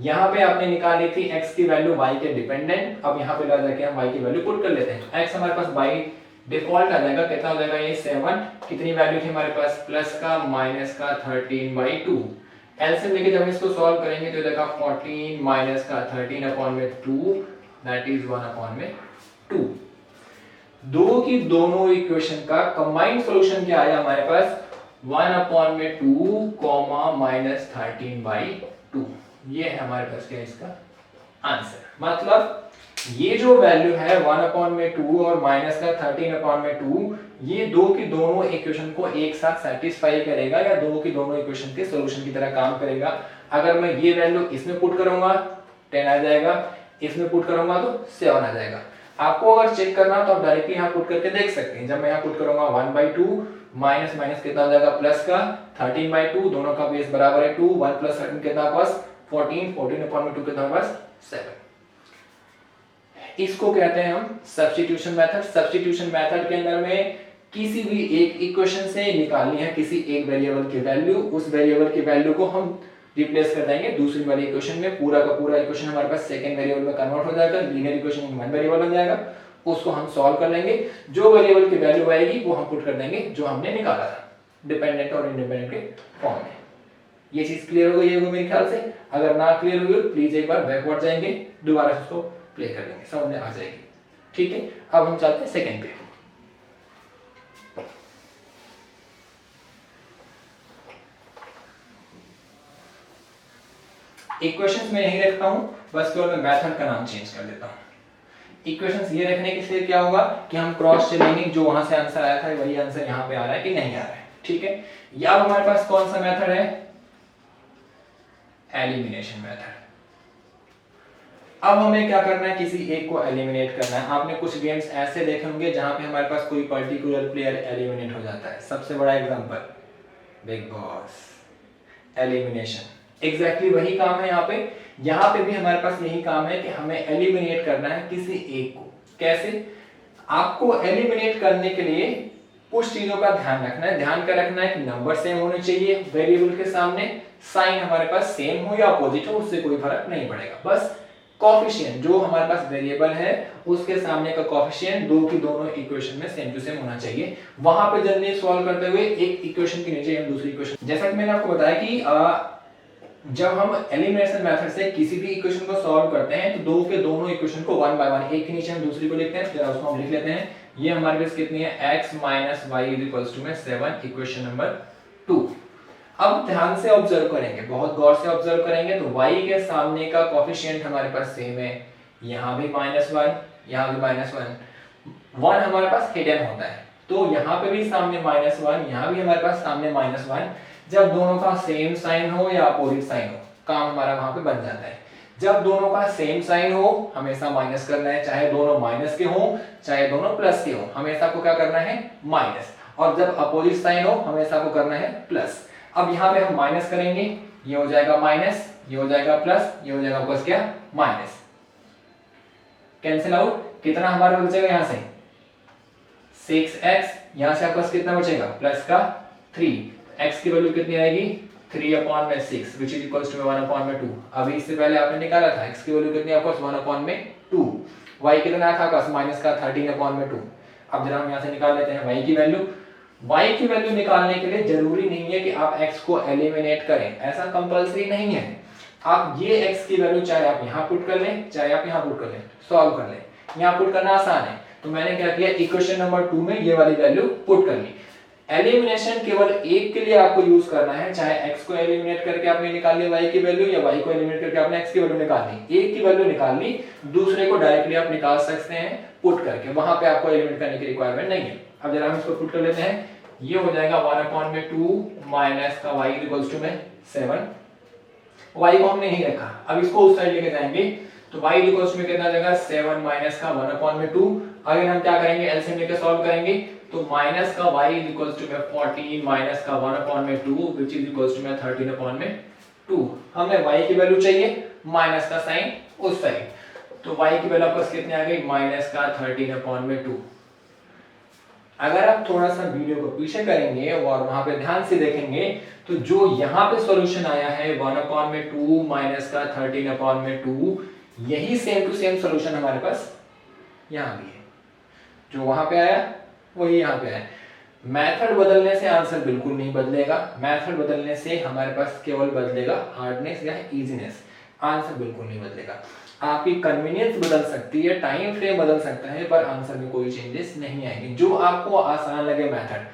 Speaker 1: यहाँ पे आपने निकाली थी x की वैल्यू y के डिपेंडेंट, अब यहाँ पे ला जाके हम y की वैल्यू पुट कर लेते हैं। तो x हमारे पास बाई डिफॉल्ट आ जाएगा, कितना हो जाएगा ये 7। कितनी वैल्यू थी हमारे पास प्लस का माइनस का 13/2। एलसीएम लेके जब इसको सॉल्व करेंगे तो जाएगा 14 माइनस का 13/2 दैट इज 1/2। दो की दोनों इक्वेशन का कंबाइंड सॉल्यूशन क्या आया हमारे पास 1/2 माइनस 13/2। ये है हमारे पास क्या इसका आंसर। मतलब ये जो वैल्यू है 1/2 और माइनस का 13/2, ये दो की दोनों इक्वेशन को एक साथ सेटिस्फाई करेगा या दो की दोनों इक्वेशन के सॉल्यूशन की तरह काम करेगा। अगर मैं ये वैल्यू इसमें पुट करूंगा 10 आ जाएगा, इसमें पुट करूंगा तो 7 आ जाएगा। आपको अगर चेक करना तो आप डायरेक्टली यहाँ पुट करके देख सकते हैं। जब मैं यहाँ पुट करूंगा 1/2 माइनस माइनस कितना हो जाएगा प्लस का 13/2, दोनों का बेस बराबर है 2, 1 + 13 कितना पास 14, 14/2 कितना पास 7। इसको कहते हैं हम सब्स्टिट्यूशन मेथड। सब्स्टिट्यूशन मेथड के अंदर में किसी भी एक इक्वेशन से निकालनी है किसी एक वेरिएबल की वैल्यू, उस वेरिएबल की वैल्यू को हम रिप्लेस कर देंगे दूसरी वाली इक्वेशन में। पूरा का पूरा इक्वेशन हमारे पास सेकंड वेरिएबल में कन्वर्ट हो जाएगा, linear equation in one variable बन जाएगा। उसको हम सॉल्व कर लेंगे, जो वेरिएबल की वैल्यू आएगी वो हम पुट कर देंगे जो हमने निकाला था डिपेंडेंट और इंडिपेंडेंट के फॉर्म में। ये चीज क्लियर हो गई है मेरे ख्याल से। अगर ना क्लियर हुई प्लीज एक बार बैकवर्ड जाएंगे, दोबारा इसको प्ले कर लेंगे, समझ में आ जाएगी। ठीक है, अब हम चलते हैं सेकंड पे। इक्वेशंस में नहीं रखता हूं, बस केवल मैं मेथड का नाम चेंज कर देता हूं। इक्वेशंस ये रखने के लिए क्या होगा कि हम क्रॉस चलेंगे, जो वहां से आंसर आया था वही आंसर यहां पे आ रहा है कि नहीं आ रहा है। ठीक है, या हमारे पास कौन सा मेथड है एलिमिनेशन मेथड। अब हमें क्या करना है, किसी एक को एलिमिनेट करना है। आपने कुछ गेम्स ऐसे देखे होंगे जहां पे हमारे पास कोई पर्टिकुलर प्लेयर एलिमिनेट हो जाता है। सबसे बड़ा example big boss, elimination. Exactly वही काम है यहाँ पे। यहाँ पे भी हमारे पास यही काम है कि हमें एलिमिनेट करना है किसी एक को। कैसे? आपको एलिमिनेट करने के लिए कुछ चीजों का ध्यान रखना है। ध्यान क्या रखना है कि नंबर सेम होने चाहिए वेरिएबल के सामने, साइन हमारे पास सेम हो या अपोजिट हो, उससे कोई फर्क नहीं पड़ेगा। बस कॉफिशिएंट जो हमारे पास वेरिएबल है उसके सामने का कॉफिशिएंट दो की दोनों इक्वेशन में सेम टू सेम होना चाहिए। वहां पे जनरली सॉल्व करते हुए एक इक्वेशन के नीचे हम दूसरी इक्वेशन, जैसा कि मैंने आपको बताया कि जब हम एलिमिनेशन मेथड से किसी भी इक्वेशन को सॉल्व करते हैं तो दो के दोनों इक्वेशन को वन बाय वन, एक के नीचे हम दूसरी को लिखते हैं, जरा उसको हम लिख लेते हैं। ये हमारे पास कितनी है, x minus Y is equals to में 7, इक्वेशन नंबर 2। अब ध्यान से ऑब्जर्व करेंगे, बहुत गौर से ऑब्जर्व करेंगे तो y के सामने का कोएफिशिएंट हमारे पास सेम है, यहाँ भी -1, यहाँ भी -1, 1 हमारे पास हिडन होता है, तो यहाँ पे भी सामने -1, यहाँ भी हमारे पास सामने -1। जब दोनों का सेम साइन हो या अपोजिट साइन हो, काम हमारा वहां पे बन जाता है। जब दोनों का सेम साइन हो हमेशा माइनस करना है, चाहे दोनों माइनस के हो चाहे दोनों प्लस के हो, हमेशा आपको क्या करना है, माइनस। और जब अपोजिट साइन हो हमेशा आपको करना है प्लस। अब यहाँ पे हम माइनस करेंगे, ये हो जाएगा माइनस, ये हो जाएगा प्लस, ये हो जाएगा प्लस, क्या माइनस, कैंसिल आउट। कितना हमारे पास बचेगा यहाँ से 6x, यहाँ से आपके पास कितना बचेगा प्लस का 3, x की वैल्यू कितनी आएगी 3/6 which is equals to 1/2। अभी इससे पहले आपने निकाला था x की वैल्यू कितनी आपको 1/2, y कितना था आपका माइनस का 13/2। अब जरा हम यहाँ से निकाल लेते हैं y की वैल्यू। y की वैल्यू निकालने के लिए जरूरी नहीं है कि आप x को एलिमिनेट करें, ऐसा कंपलसरी नहीं है। आप ये x की वैल्यू चाहे आप यहाँ पुट कर लें चाहे आप यहाँ पुट कर लें, सॉल्व कर लें, यहाँ पुट करना आसान है। तो मैंने क्या किया, इक्वेशन नंबर 2 में ये वाली वैल्यू पुट कर ली। एलिमिनेशन केवल एक के लिए आपको यूज करना है, चाहे x को एलिमिनेट करके आपने निकाल ली y की वैल्यू या y को एलिमिनेट करके आपने x की वैल्यू निकाल ली। एक की वैल्यू निकाल ली, दूसरे को डायरेक्टली आप निकाल सकते हैं पुट करके, वहां पे आपको एलिमिनेट करने की रिक्वायरमेंट नहीं है। अब जरा हम इसको पुट कर लेते हैं, ये हो जाएगा 1/2 माइनस का y इक्वल्स टू में 7, y को हमने यही रखा। अब इसको उस साइड लेके जाएंगे तो y इक्वल्स टू में कितना आ जाएगा 7 माइनस का 1/2। अगर हम क्या करेंगे, एलसीएम लेके सॉल्व करेंगे तो माइनस का y इक्वल्स टू में 14 माइनस का 1/2 व्हिच इज इक्वल्स टू में 13/2। हमें y की वैल्यू चाहिए, माइनस का साइन उस साइड, तो y की वैल्यू आपको कितनी आ गई माइनस का 13/2। अगर आप थोड़ा सा वीडियो को पीछे करेंगे और वहां पे ध्यान से देखेंगे तो जो यहाँ पे सॉल्यूशन आया है 1/2 माइनस का 13/2, यही सेम टू सेम सॉल्यूशन हमारे पास यहाँ भी है। जो वहां पे आया वही यहाँ पे है। मेथड बदलने से आंसर बिल्कुल नहीं बदलेगा, मेथड बदलने से हमारे पास केवल बदलेगा हार्डनेस या इजीनेस, आंसर बिल्कुल नहीं बदलेगा। आपकी कन्वीनियंस बदल सकती है, टाइम फ्रेम बदल सकता है, पर आंसर में कोई चेंजेस नहीं आएंगे। जो आपको आसान लगे मेथड,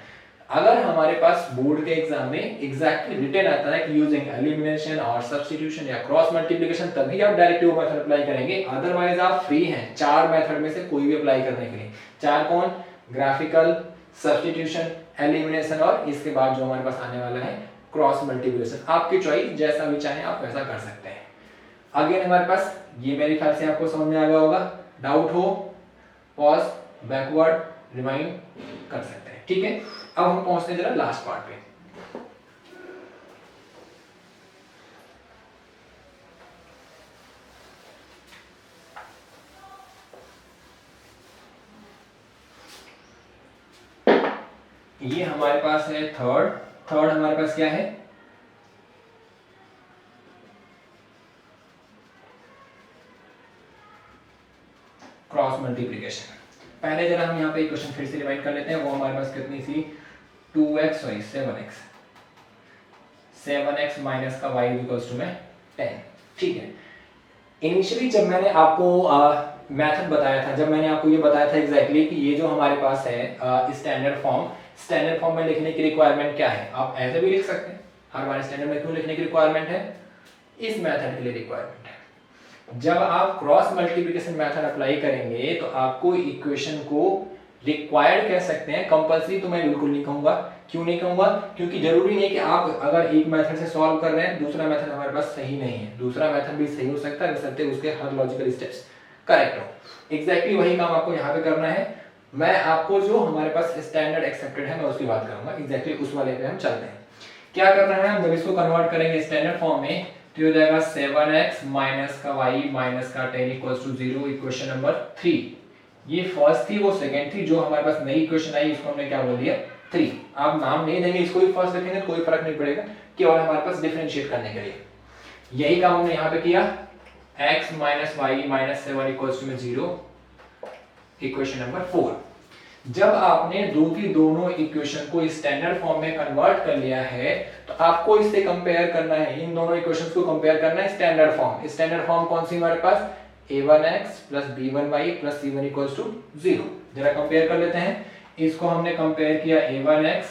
Speaker 1: अगर हमारे पास बोर्ड के एग्जाम में एग्जैक्टली रिटन आता है कि यूजिंग एलिमिनेशन और सब्स्टिट्यूशन या क्रॉस मल्टीप्लिकेशन, तभी आप डायरेक्ट वो मेथड अप्लाई करेंगे, अदरवाइज आप फ्री हैं 4 मेथड में से कोई भी अप्लाई करने के लिए। 4 कौन, ग्राफिकल, सब्स्टिट्यूशन, एलिमिनेशन और इसके बाद जो हमारे पास आने वाला है क्रॉस मल्टीप्लिकेशन। आपकी चॉइस, जैसा भी चाहे आप वैसा कर सकते हैं। अगेन हमारे पास ये मेरे ख्याल से आपको समझ में आ गया होगा। डाउट हो पॉज, बैकवर्ड, रिमाइंड कर सकते हैं, ठीक है। अब हम पहुंचते हैं जरा लास्ट पार्ट पे। ये हमारे पास है थर्ड हमारे पास क्या है, क्रॉस मल्टीप्लिकेशन। पहले जरा हम यहाँ पे इक्वेशन फिर से रिवाइंड कर लेते हैं। वो हमारे पास कितनी थी 7x माइनस का y इक्वल्स टू में 10, ठीक है। इनिशियली जब मैंने आपको मेथड बताया था, जब मैंने आपको ये बताया था एग्जैक्टली कि ये जो हमारे पास है स्टैंडर्ड फॉर्म में लिखने की रिक्वायरमेंट क्या है, आप ऐसे भी लिख सकते हैं। हर बार स्टैंडर्ड में क्यों लिखने की रिक्वायरमेंट है, इस मेथड के लिए रिक्वायरमेंट है। जब आप क्रॉस मल्टीप्लिकेशन मेथड अप्लाई करेंगे तो आपको इक्वेशन को रिक्वायर्ड कह सकते हैं, कंपल्सरी तो मैं बिल्कुल नहीं कहूंगा। क्यों नहीं कहूंगा, क्योंकि जरूरी नहीं है कि आप अगर एक मेथड से सॉल्व कर रहे हैं दूसरा मेथड हमारे पास सही नहीं है, दूसरा मेथड भी सही हो सकता है बशर्ते उसके हर लॉजिकल स्टेप्स करेक्ट हो। एग्जैक्टली वही काम आपको यहाँ पे करना है। मैं आपको जो हमारे पास स्टैंडर्ड एक्सेप्टेड है मैं उसकी बात करूंगा, एग्जैक्टली उस वाले पे हम चलते हैं। क्या करना है, हम जब इसको कन्वर्ट करेंगे स्टैंडर्ड फॉर्म में तो हो जाएगा 7x माइनस का y माइनस का 10 इक्वल्स टू 0, इक्वेशन नंबर 3। ये फर्स्ट थी, वो सेकंड थी। जो हमारे पास नई इक्वेशन आई इसको हमने क्या बोल दिया 3। आप नाम नहीं देंगे, इसको भी फर्स्ट रखेंगे कोई फर्क नहीं पड़ेगा, केवल हमारे पास डिफरेंशिएट करने के लिए। यही काम हमने यहाँ पे किया। x minus Y minus 7 equals to में 0। Equation number 4। जब आपने दोनों इक्वेशन को स्टैंडर्ड फॉर्म में कन्वर्ट कर लिया है तो आपको इससे कंपेयर करना है, इन दोनों इक्वेशंस को कंपेयर करना है स्टैंडर्ड फॉर्म। स्टैंडर्ड फॉर्म कौन सी हमारे पास, a1x plus b1y plus c1 equals to 0। जरा कंपेयर कर लेते हैं। इसको हमने कंपेयर किया a1x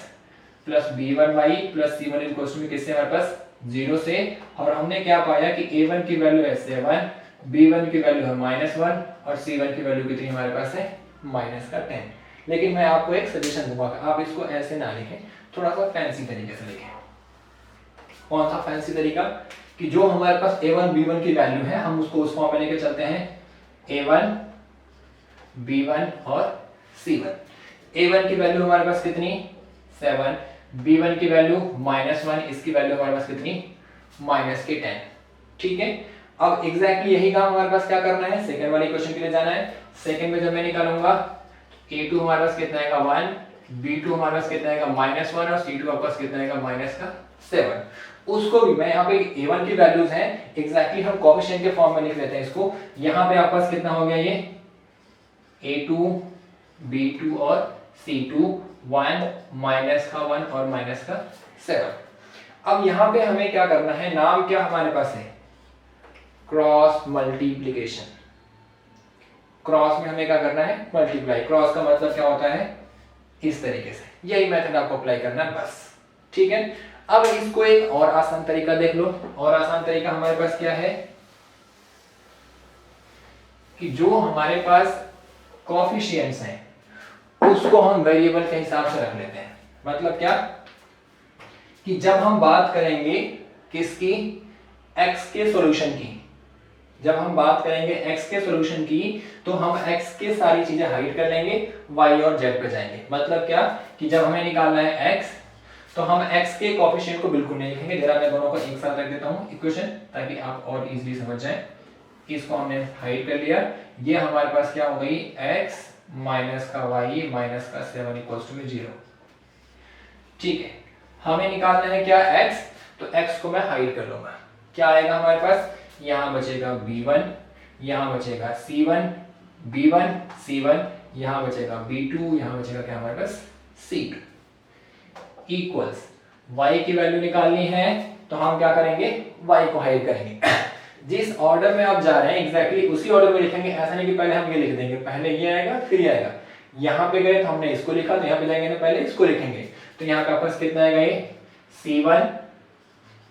Speaker 1: plus b1y plus c1 equals to किससे, हमारे पास 0 से। और हमने क्या पाया कि a1 की वैल्यू है 7, b1 की वैल्यू है -1 और c1 की वैल्यू कितनी हमारे पास है -10। लेकिन मैं आपको एक सजेशन दूंगा, आप इसको ऐसे ना लिखें, थोड़ा सा फैंसी तरीके से लिखें। कौन सा फैंसी तरीका, कि जो हमारे पास a1 b1 की वैल्यू है हम उसको उस फॉर्म में लेके चलते हैं a1 b1 और c1। a1 की वैल्यू हमारे पास कितनी 7, b1 की वैल्यू -1, इसकी वैल्यू हमारे पास कितनी -10। ठीक है, अब एग्जैक्टली यही काम हमारे पास क्या करना है, सेकंड वाले क्वेश्चन के लिए जाना है। सेकंड में जब मैं निकालूंगा a2 हमारे पास कितना आएगा 1, b2 हमारे पास कितना आएगा -1 और c2 आपके पास कितना आएगा -7। उसको भी मैं यहाँ पे a1 की वैल्यूज हैं एग्जैक्टली हम कोएफिशिएंट के फॉर्म में लिख लेते हैं इसको। यहाँ पे आपके पास कितना हो गया, ये a2 b2 और c2 1 -1 और -7। अब यहाँ पे हमें क्या करना है, नाम क्या हमारे पास है क्रॉस मल्टीप्लिकेशन। क्रॉस में हमें क्या करना है मल्टीप्लाई। क्रॉस का मतलब क्या होता है, इस तरीके से, यही मेथड आपको अप्लाई करना है बस। ठीक है, अब इसको एक और आसान तरीका देख लो। और आसान तरीका हमारे पास क्या है कि जो हमारे पास कोएफिशिएंट्स हैं उसको हम वेरिएबल के हिसाब से रख लेते हैं। मतलब क्या कि जब हम बात करेंगे किसकी, x के सॉल्यूशन की, जब हम बात करेंगे x के सॉल्यूशन की तो हम x के सारी चीजें हाइड कर लेंगे, y और z पे जाएंगे। मतलब क्या कि जब हमें निकालना है x तो हम x के कोएफिशिएंट को बिल्कुल नहीं लिखेंगे। जरा मैं दोनों को एक साथ रख देता हूं इक्वेशन ताकि आप और इजीली समझ जाएं। इसको हमने हाइड कर लिया, ये हमारे पास क्या हो गई x माइनस का y माइनस का 7 इक्वल्स टू 0। ठीक है, हमें निकालना है क्या x, तो x को मैं हाइड कर लूंगा। क्या आएगा हमारे पास, यहाँ बचेगा b1, यहाँ बचेगा c1 b1 c1, यहाँ बचेगा b2, यहाँ बचेगा क्या हमारे पास c2 इक्वल्स y की वैल्यू निकालनी है तो हम क्या करेंगे y को हाइड करेंगे। जिस ऑर्डर में आप जा रहे हैं एग्जैक्टली उसी ऑर्डर में लिखेंगे। ऐसा नहीं कि पहले हम ये लिख देंगे, पहले ये आएगा फिर ये आएगा। यहाँ पे गए तो हमने इसको लिखा, तो यहाँ पे जाएंगे तो पहले इसको लिखेंगे। तो यहाँ पे आपस कितना आएगा, ये c1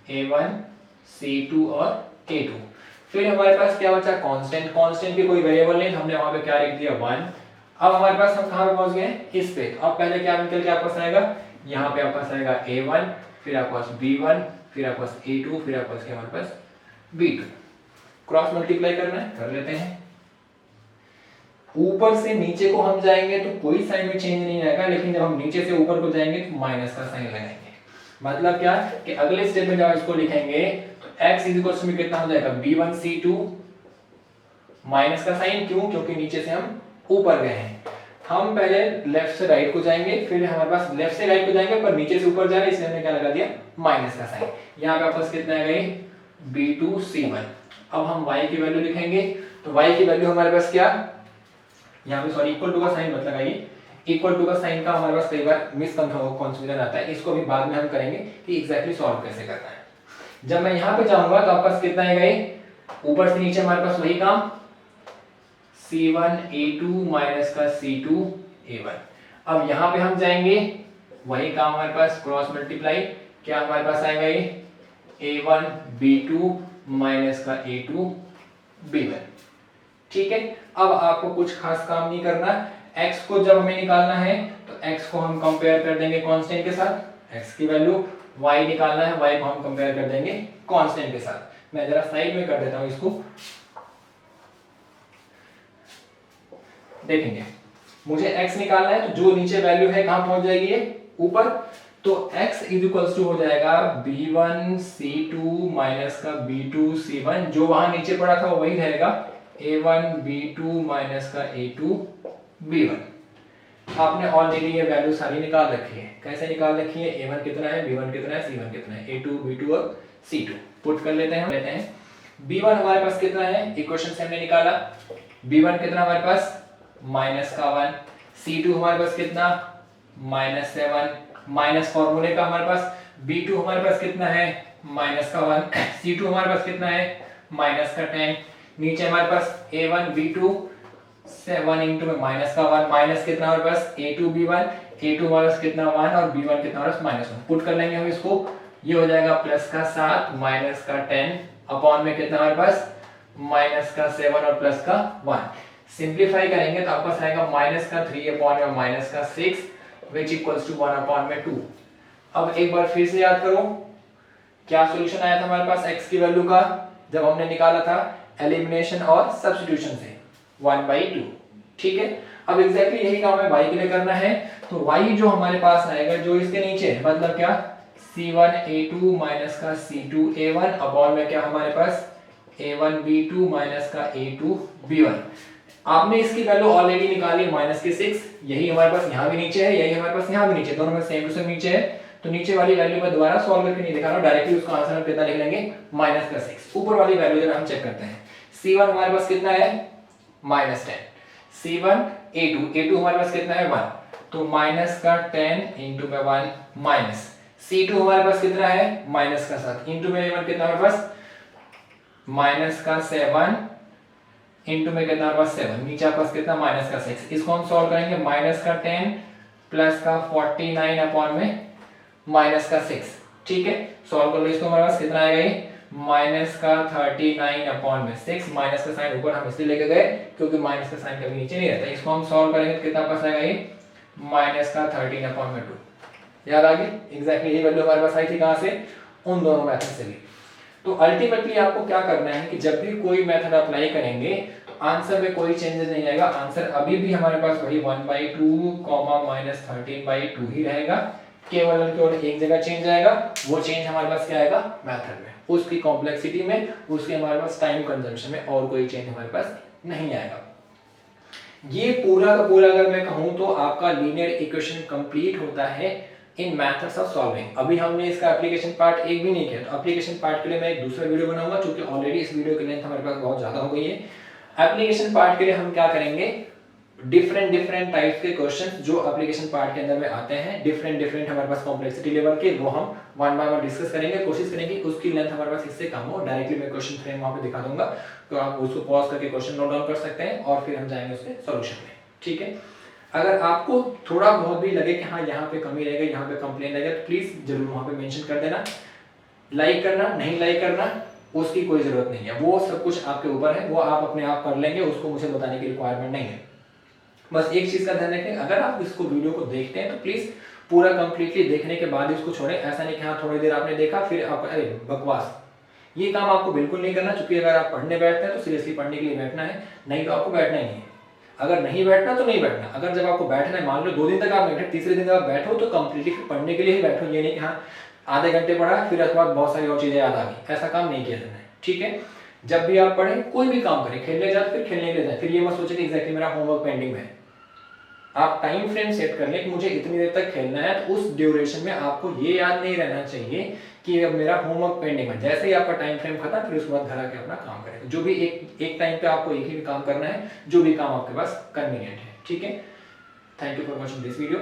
Speaker 1: a1 c2 और a2। फिर हमारे पास क्या बचा कांस्टेंट। कांस्टेंट की कोई वेरिएबल नहीं, हमने वहां पे क्या लिख दिया 1। अब हमारे पास हम कहां पे पहुंच गए, इस पे। तो अब पहले क्या निकल के आपस आएगा, यहाँ पे आपस आएगा a1, फिर आपके पास b1, फिर आपके पास a2, फिर आपके पास क्या हमारे पास b2। क्रॉस मल्टीप्लाई करना है, कर लेते हैं। ऊपर से नीचे को हम जाएंगे तो कोई साइन में चेंज नहीं आएगा, लेकिन जब हम नीचे से ऊपर को जाएंगे तो माइनस का साइन लगाएंगे। मतलब क्या कि अगले स्टेप में जब इसको लिखेंगे तो x इज इक्वल टू कितना हो जाएगा b1 c2 माइनस का साइन, क्यों, क्योंकि नीचे से हम ऊपर गए हैं। हम पहले लेफ्ट से राइट को जाएंगे, फिर हमारे पास लेफ्ट से राइट को जाएंगे पर नीचे से ऊपर जा रहे हैं, इसलिए हमने क्या लगा दिया माइनस का साइन। यहाँ पे आपस कितना है b2 c1। अब हम y की वैल्यू लिखेंगे तो y की वैल्यू हमारे पास क्या, यहाँ पे सॉरी इक्वल टू का साइन मत लगाइए। इक्वल टू का साइन का हमारे पास कई बार मिसकंफ्यूजन आता है, इसको भी बाद में हम करेंगे कि एग्जैक्टली सॉल्व कैसे करना है। जब मैं यहाँ पे जाऊंगा तो आपके पास कितना आएगा, ये ऊपर से नीचे हमारे पास वही काम c1 a2 माइनस का c2 a1। अब यहाँ पे हम जाएंगे वही काम हमारे पास क्रॉस मल्टीप्लाई। क्या हमारे पास आएगा, ये a1 b2 माइनस का a2 b1। ठीक है, अब आपको कुछ खास काम नहीं करना। x को जब हमें निकालना है तो x को हम कंपेयर कर देंगे कांस्टेंट के साथ, x की वैल्यू। y निकालना है, y को हम कंपेयर कर देंगे कांस्टेंट के साथ। मैं जरा साइड में कर देता हूं इसको, देखेंगे। मुझे x निकालना है तो जो नीचे वैल्यू है कहां पहुंच जाएगी, ये ऊपर। तो x इज इक्वल्स टू हो जाएगा b1 c2 माइनस का b2 c1। जो वहां नीचे पड़ा था वो वही रहेगा a1 b2 माइनस का a2 b1। आपने ऑलरेडी ये वैल्यू सारी निकाल रखी है। कैसे निकाल रखी है, a1 कितना है, b1 कितना है, c1 कितना है, a2 b2 और c2 पुट कर लेते हैं। b1 हमारे पास कितना है, इक्वेशन से हमने निकाला, b1 कितना हमारे पास -1, c2 हमारे पास कितना -7, माइनस फॉर्मूले का हमारे पास b2 हमारे पास कितना है -1, c2 हमारे पास कितना है -10, नीचे हमारे पास a1 b2 7 इंटू में -1, माइनस कितना हमारे पास a2 b1, a2 हमारे पास कितना 1 और b1 कितना हमारे पास -1, पुट कर लेंगे हम इसको, ये हो जाएगा +7 -10 अपॉन में कितना हमारे पास -7 और +1, सिंपलीफाई करेंगे तो आपका आएगा -3 अपॉन में -6 which equals to 1 अपॉन में 2। अब एक बार फिर से याद करो क्या सॉल्यूशन आया था हमारे पास x की वैल्यू का जब हमने निकाला था एलिमिनेशन और सब्स्टिट्यूशन से 1/2, ठीक है। अब एग्जैक्टली यही काम हमें y के लिए करना है, तो y जो हमारे पास आएगा जो इसके नीचे है, मतलब क्या c1 a2 माइनस का c2 a1 अपॉन में क्या हमारे पास a1 b2 माइनस का a2 b1। आपने इसकी वैल्यू ऑलरेडी निकाली -6, यही हमारे पास यहाँ भी नीचे है, यही हमारे पास यहाँ भी नीचे, दोनों में सेम टू सेम नीचे है, तो नीचे वाली वैल्यू मैं दोबारा सॉल्व करके नहीं दिखा रहा हूँ, डायरेक्टली उसका आंसर हम कितना लिख लेंगे -6। ऊपर वाली वैल्यू जरा हम चेक करते हैं, c1 हमारे पास कितना है -10, c1 a2 हमारे पास कितना है 1, तो -10 इंटू में 1 माइनस c2 हमारे पास कितना है -7 इंटू में a1 कितना हमारे पास -7 इंटू में कितना हमारे पास 7, नीचे आपके पास कितना -6, इसको हम सॉल्व करेंगे -10 +49 अपॉन में -6, ठीक है। सॉल्व कर लो इसको, हमारे पास कितना आएगा ये -39 अपॉन में 6, माइनस का साइन ऊपर हम इसलिए लेके गए क्योंकि माइनस का साइन कभी नीचे नहीं रहता। इसको हम सॉल्व करेंगे तो कितना पास आएगा ये -13 अपॉन में 2। याद आ गई एग्जैक्टली यही वैल्यू हमारे पास आई थी कहां से, उन दोनों मेथड से भी। तो अल्टीमेटली आपको क्या करना है कि जब भी कोई मेथड अप्लाई करेंगे तो आंसर में कोई चेंजेस नहीं आएगा, आंसर अभी भी हमारे पास वही 1/2 -13/2 ही रहेगा, केवल और केवल एक जगह चेंज आएगा, वो चेंज हमारे पास क्या आएगा मेथड में, उसकी कॉम्प्लेक्सिटी में, उसके हमारे पास टाइम कंजम्पशन में, और कोई चेंज हमारे पास नहीं आएगा। ये पूरा का पूरा अगर मैं कहूं तो आपका लीनियर इक्वेशन कंप्लीट होता है इन मेथड्स ऑफ सॉल्विंग। अभी हमने इसका एप्लीकेशन पार्ट एक भी नहीं किया, तो एप्लीकेशन पार्ट के लिए मैं एक दूसरा वीडियो बनाऊंगा, क्योंकि ऑलरेडी इस वीडियो की लेंथ हमारे पास बहुत ज्यादा हो गई है। एप्लीकेशन पार्ट के लिए हम क्या करेंगे, डिफरेंट टाइप्स के क्वेश्चंस जो एप्लीकेशन पार्ट के अंदर में आते हैं, डिफरेंट हमारे पास कॉम्प्लेक्सिटी लेवल के, वो हम वन बाय वन डिस्कस करेंगे, कोशिश करेंगे उसकी लेंथ हमारे पास इससे कम हो। डायरेक्टली मैं क्वेश्चन फ्रेम वहां पे दिखा दूंगा, तो आप उसको पॉज करके क्वेश्चन नोट डाउन कर सकते हैं और फिर हम जाएंगे उसके सॉल्यूशन में, ठीक है। अगर आपको थोड़ा बहुत भी लगे कि हाँ यहाँ पे कमी रहेगा, यहाँ पे कंप्लेन रहेगा, तो प्लीज जरूर वहां पे मेंशन कर देना। लाइक करना नहीं लाइक करना उसकी कोई जरूरत नहीं है, वो सब कुछ आपके ऊपर है, वो आप अपने आप कर लेंगे, उसको मुझे बताने की रिक्वायरमेंट नहीं है। बस एक चीज का ध्यान रखें, अगर आप इसको वीडियो को देखते हैं तो प्लीज पूरा कंप्लीटली देखने के बाद इसको छोड़ें। ऐसा नहीं कि हाँ थोड़ी देर आपने देखा फिर आप अरे बकवास, ये काम आपको बिल्कुल नहीं करना। क्योंकि अगर आप पढ़ने बैठते हैं तो सीरियसली पढ़ने के लिए बैठना है, नहीं तो आपको बैठना ही नहीं है। अगर नहीं बैठना तो नहीं बैठना, अगर जब आपको बैठना है, मान लो 2 दिन तक आप बैठे, तीसरे दिन जब आप बैठो तो कंप्लीटली पढ़ने के लिए ही बैठो, ये नहीं कि हाँ आधे घंटे पढ़ा फिर उसके बाद बहुत सारी और चीजें याद आ गई, ऐसा काम नहीं किया जाना है, ठीक है। जब भी आप पढ़ें, कोई भी काम करें, खेलने जाए फिर खेलने के लिए जाए, फिर ये मत सोचे कि एग्जैक्टली मेरा होमवर्क पेंडिंग है। आप टाइम फ्रेम सेट कर लें कि मुझे इतनी देर तक खेलना है, तो उस ड्यूरेशन में आपको ये याद नहीं रहना चाहिए कि अब मेरा होमवर्क पेंडिंग है। जैसे ही आपका टाइम फ्रेम खत्म, फिर उसके बाद घर आके अपना काम करें। जो भी एक टाइम पे आपको एक ही काम करना है, जो भी काम आपके पास कन्वीनियंट है, ठीक है। Thank you for watching this video.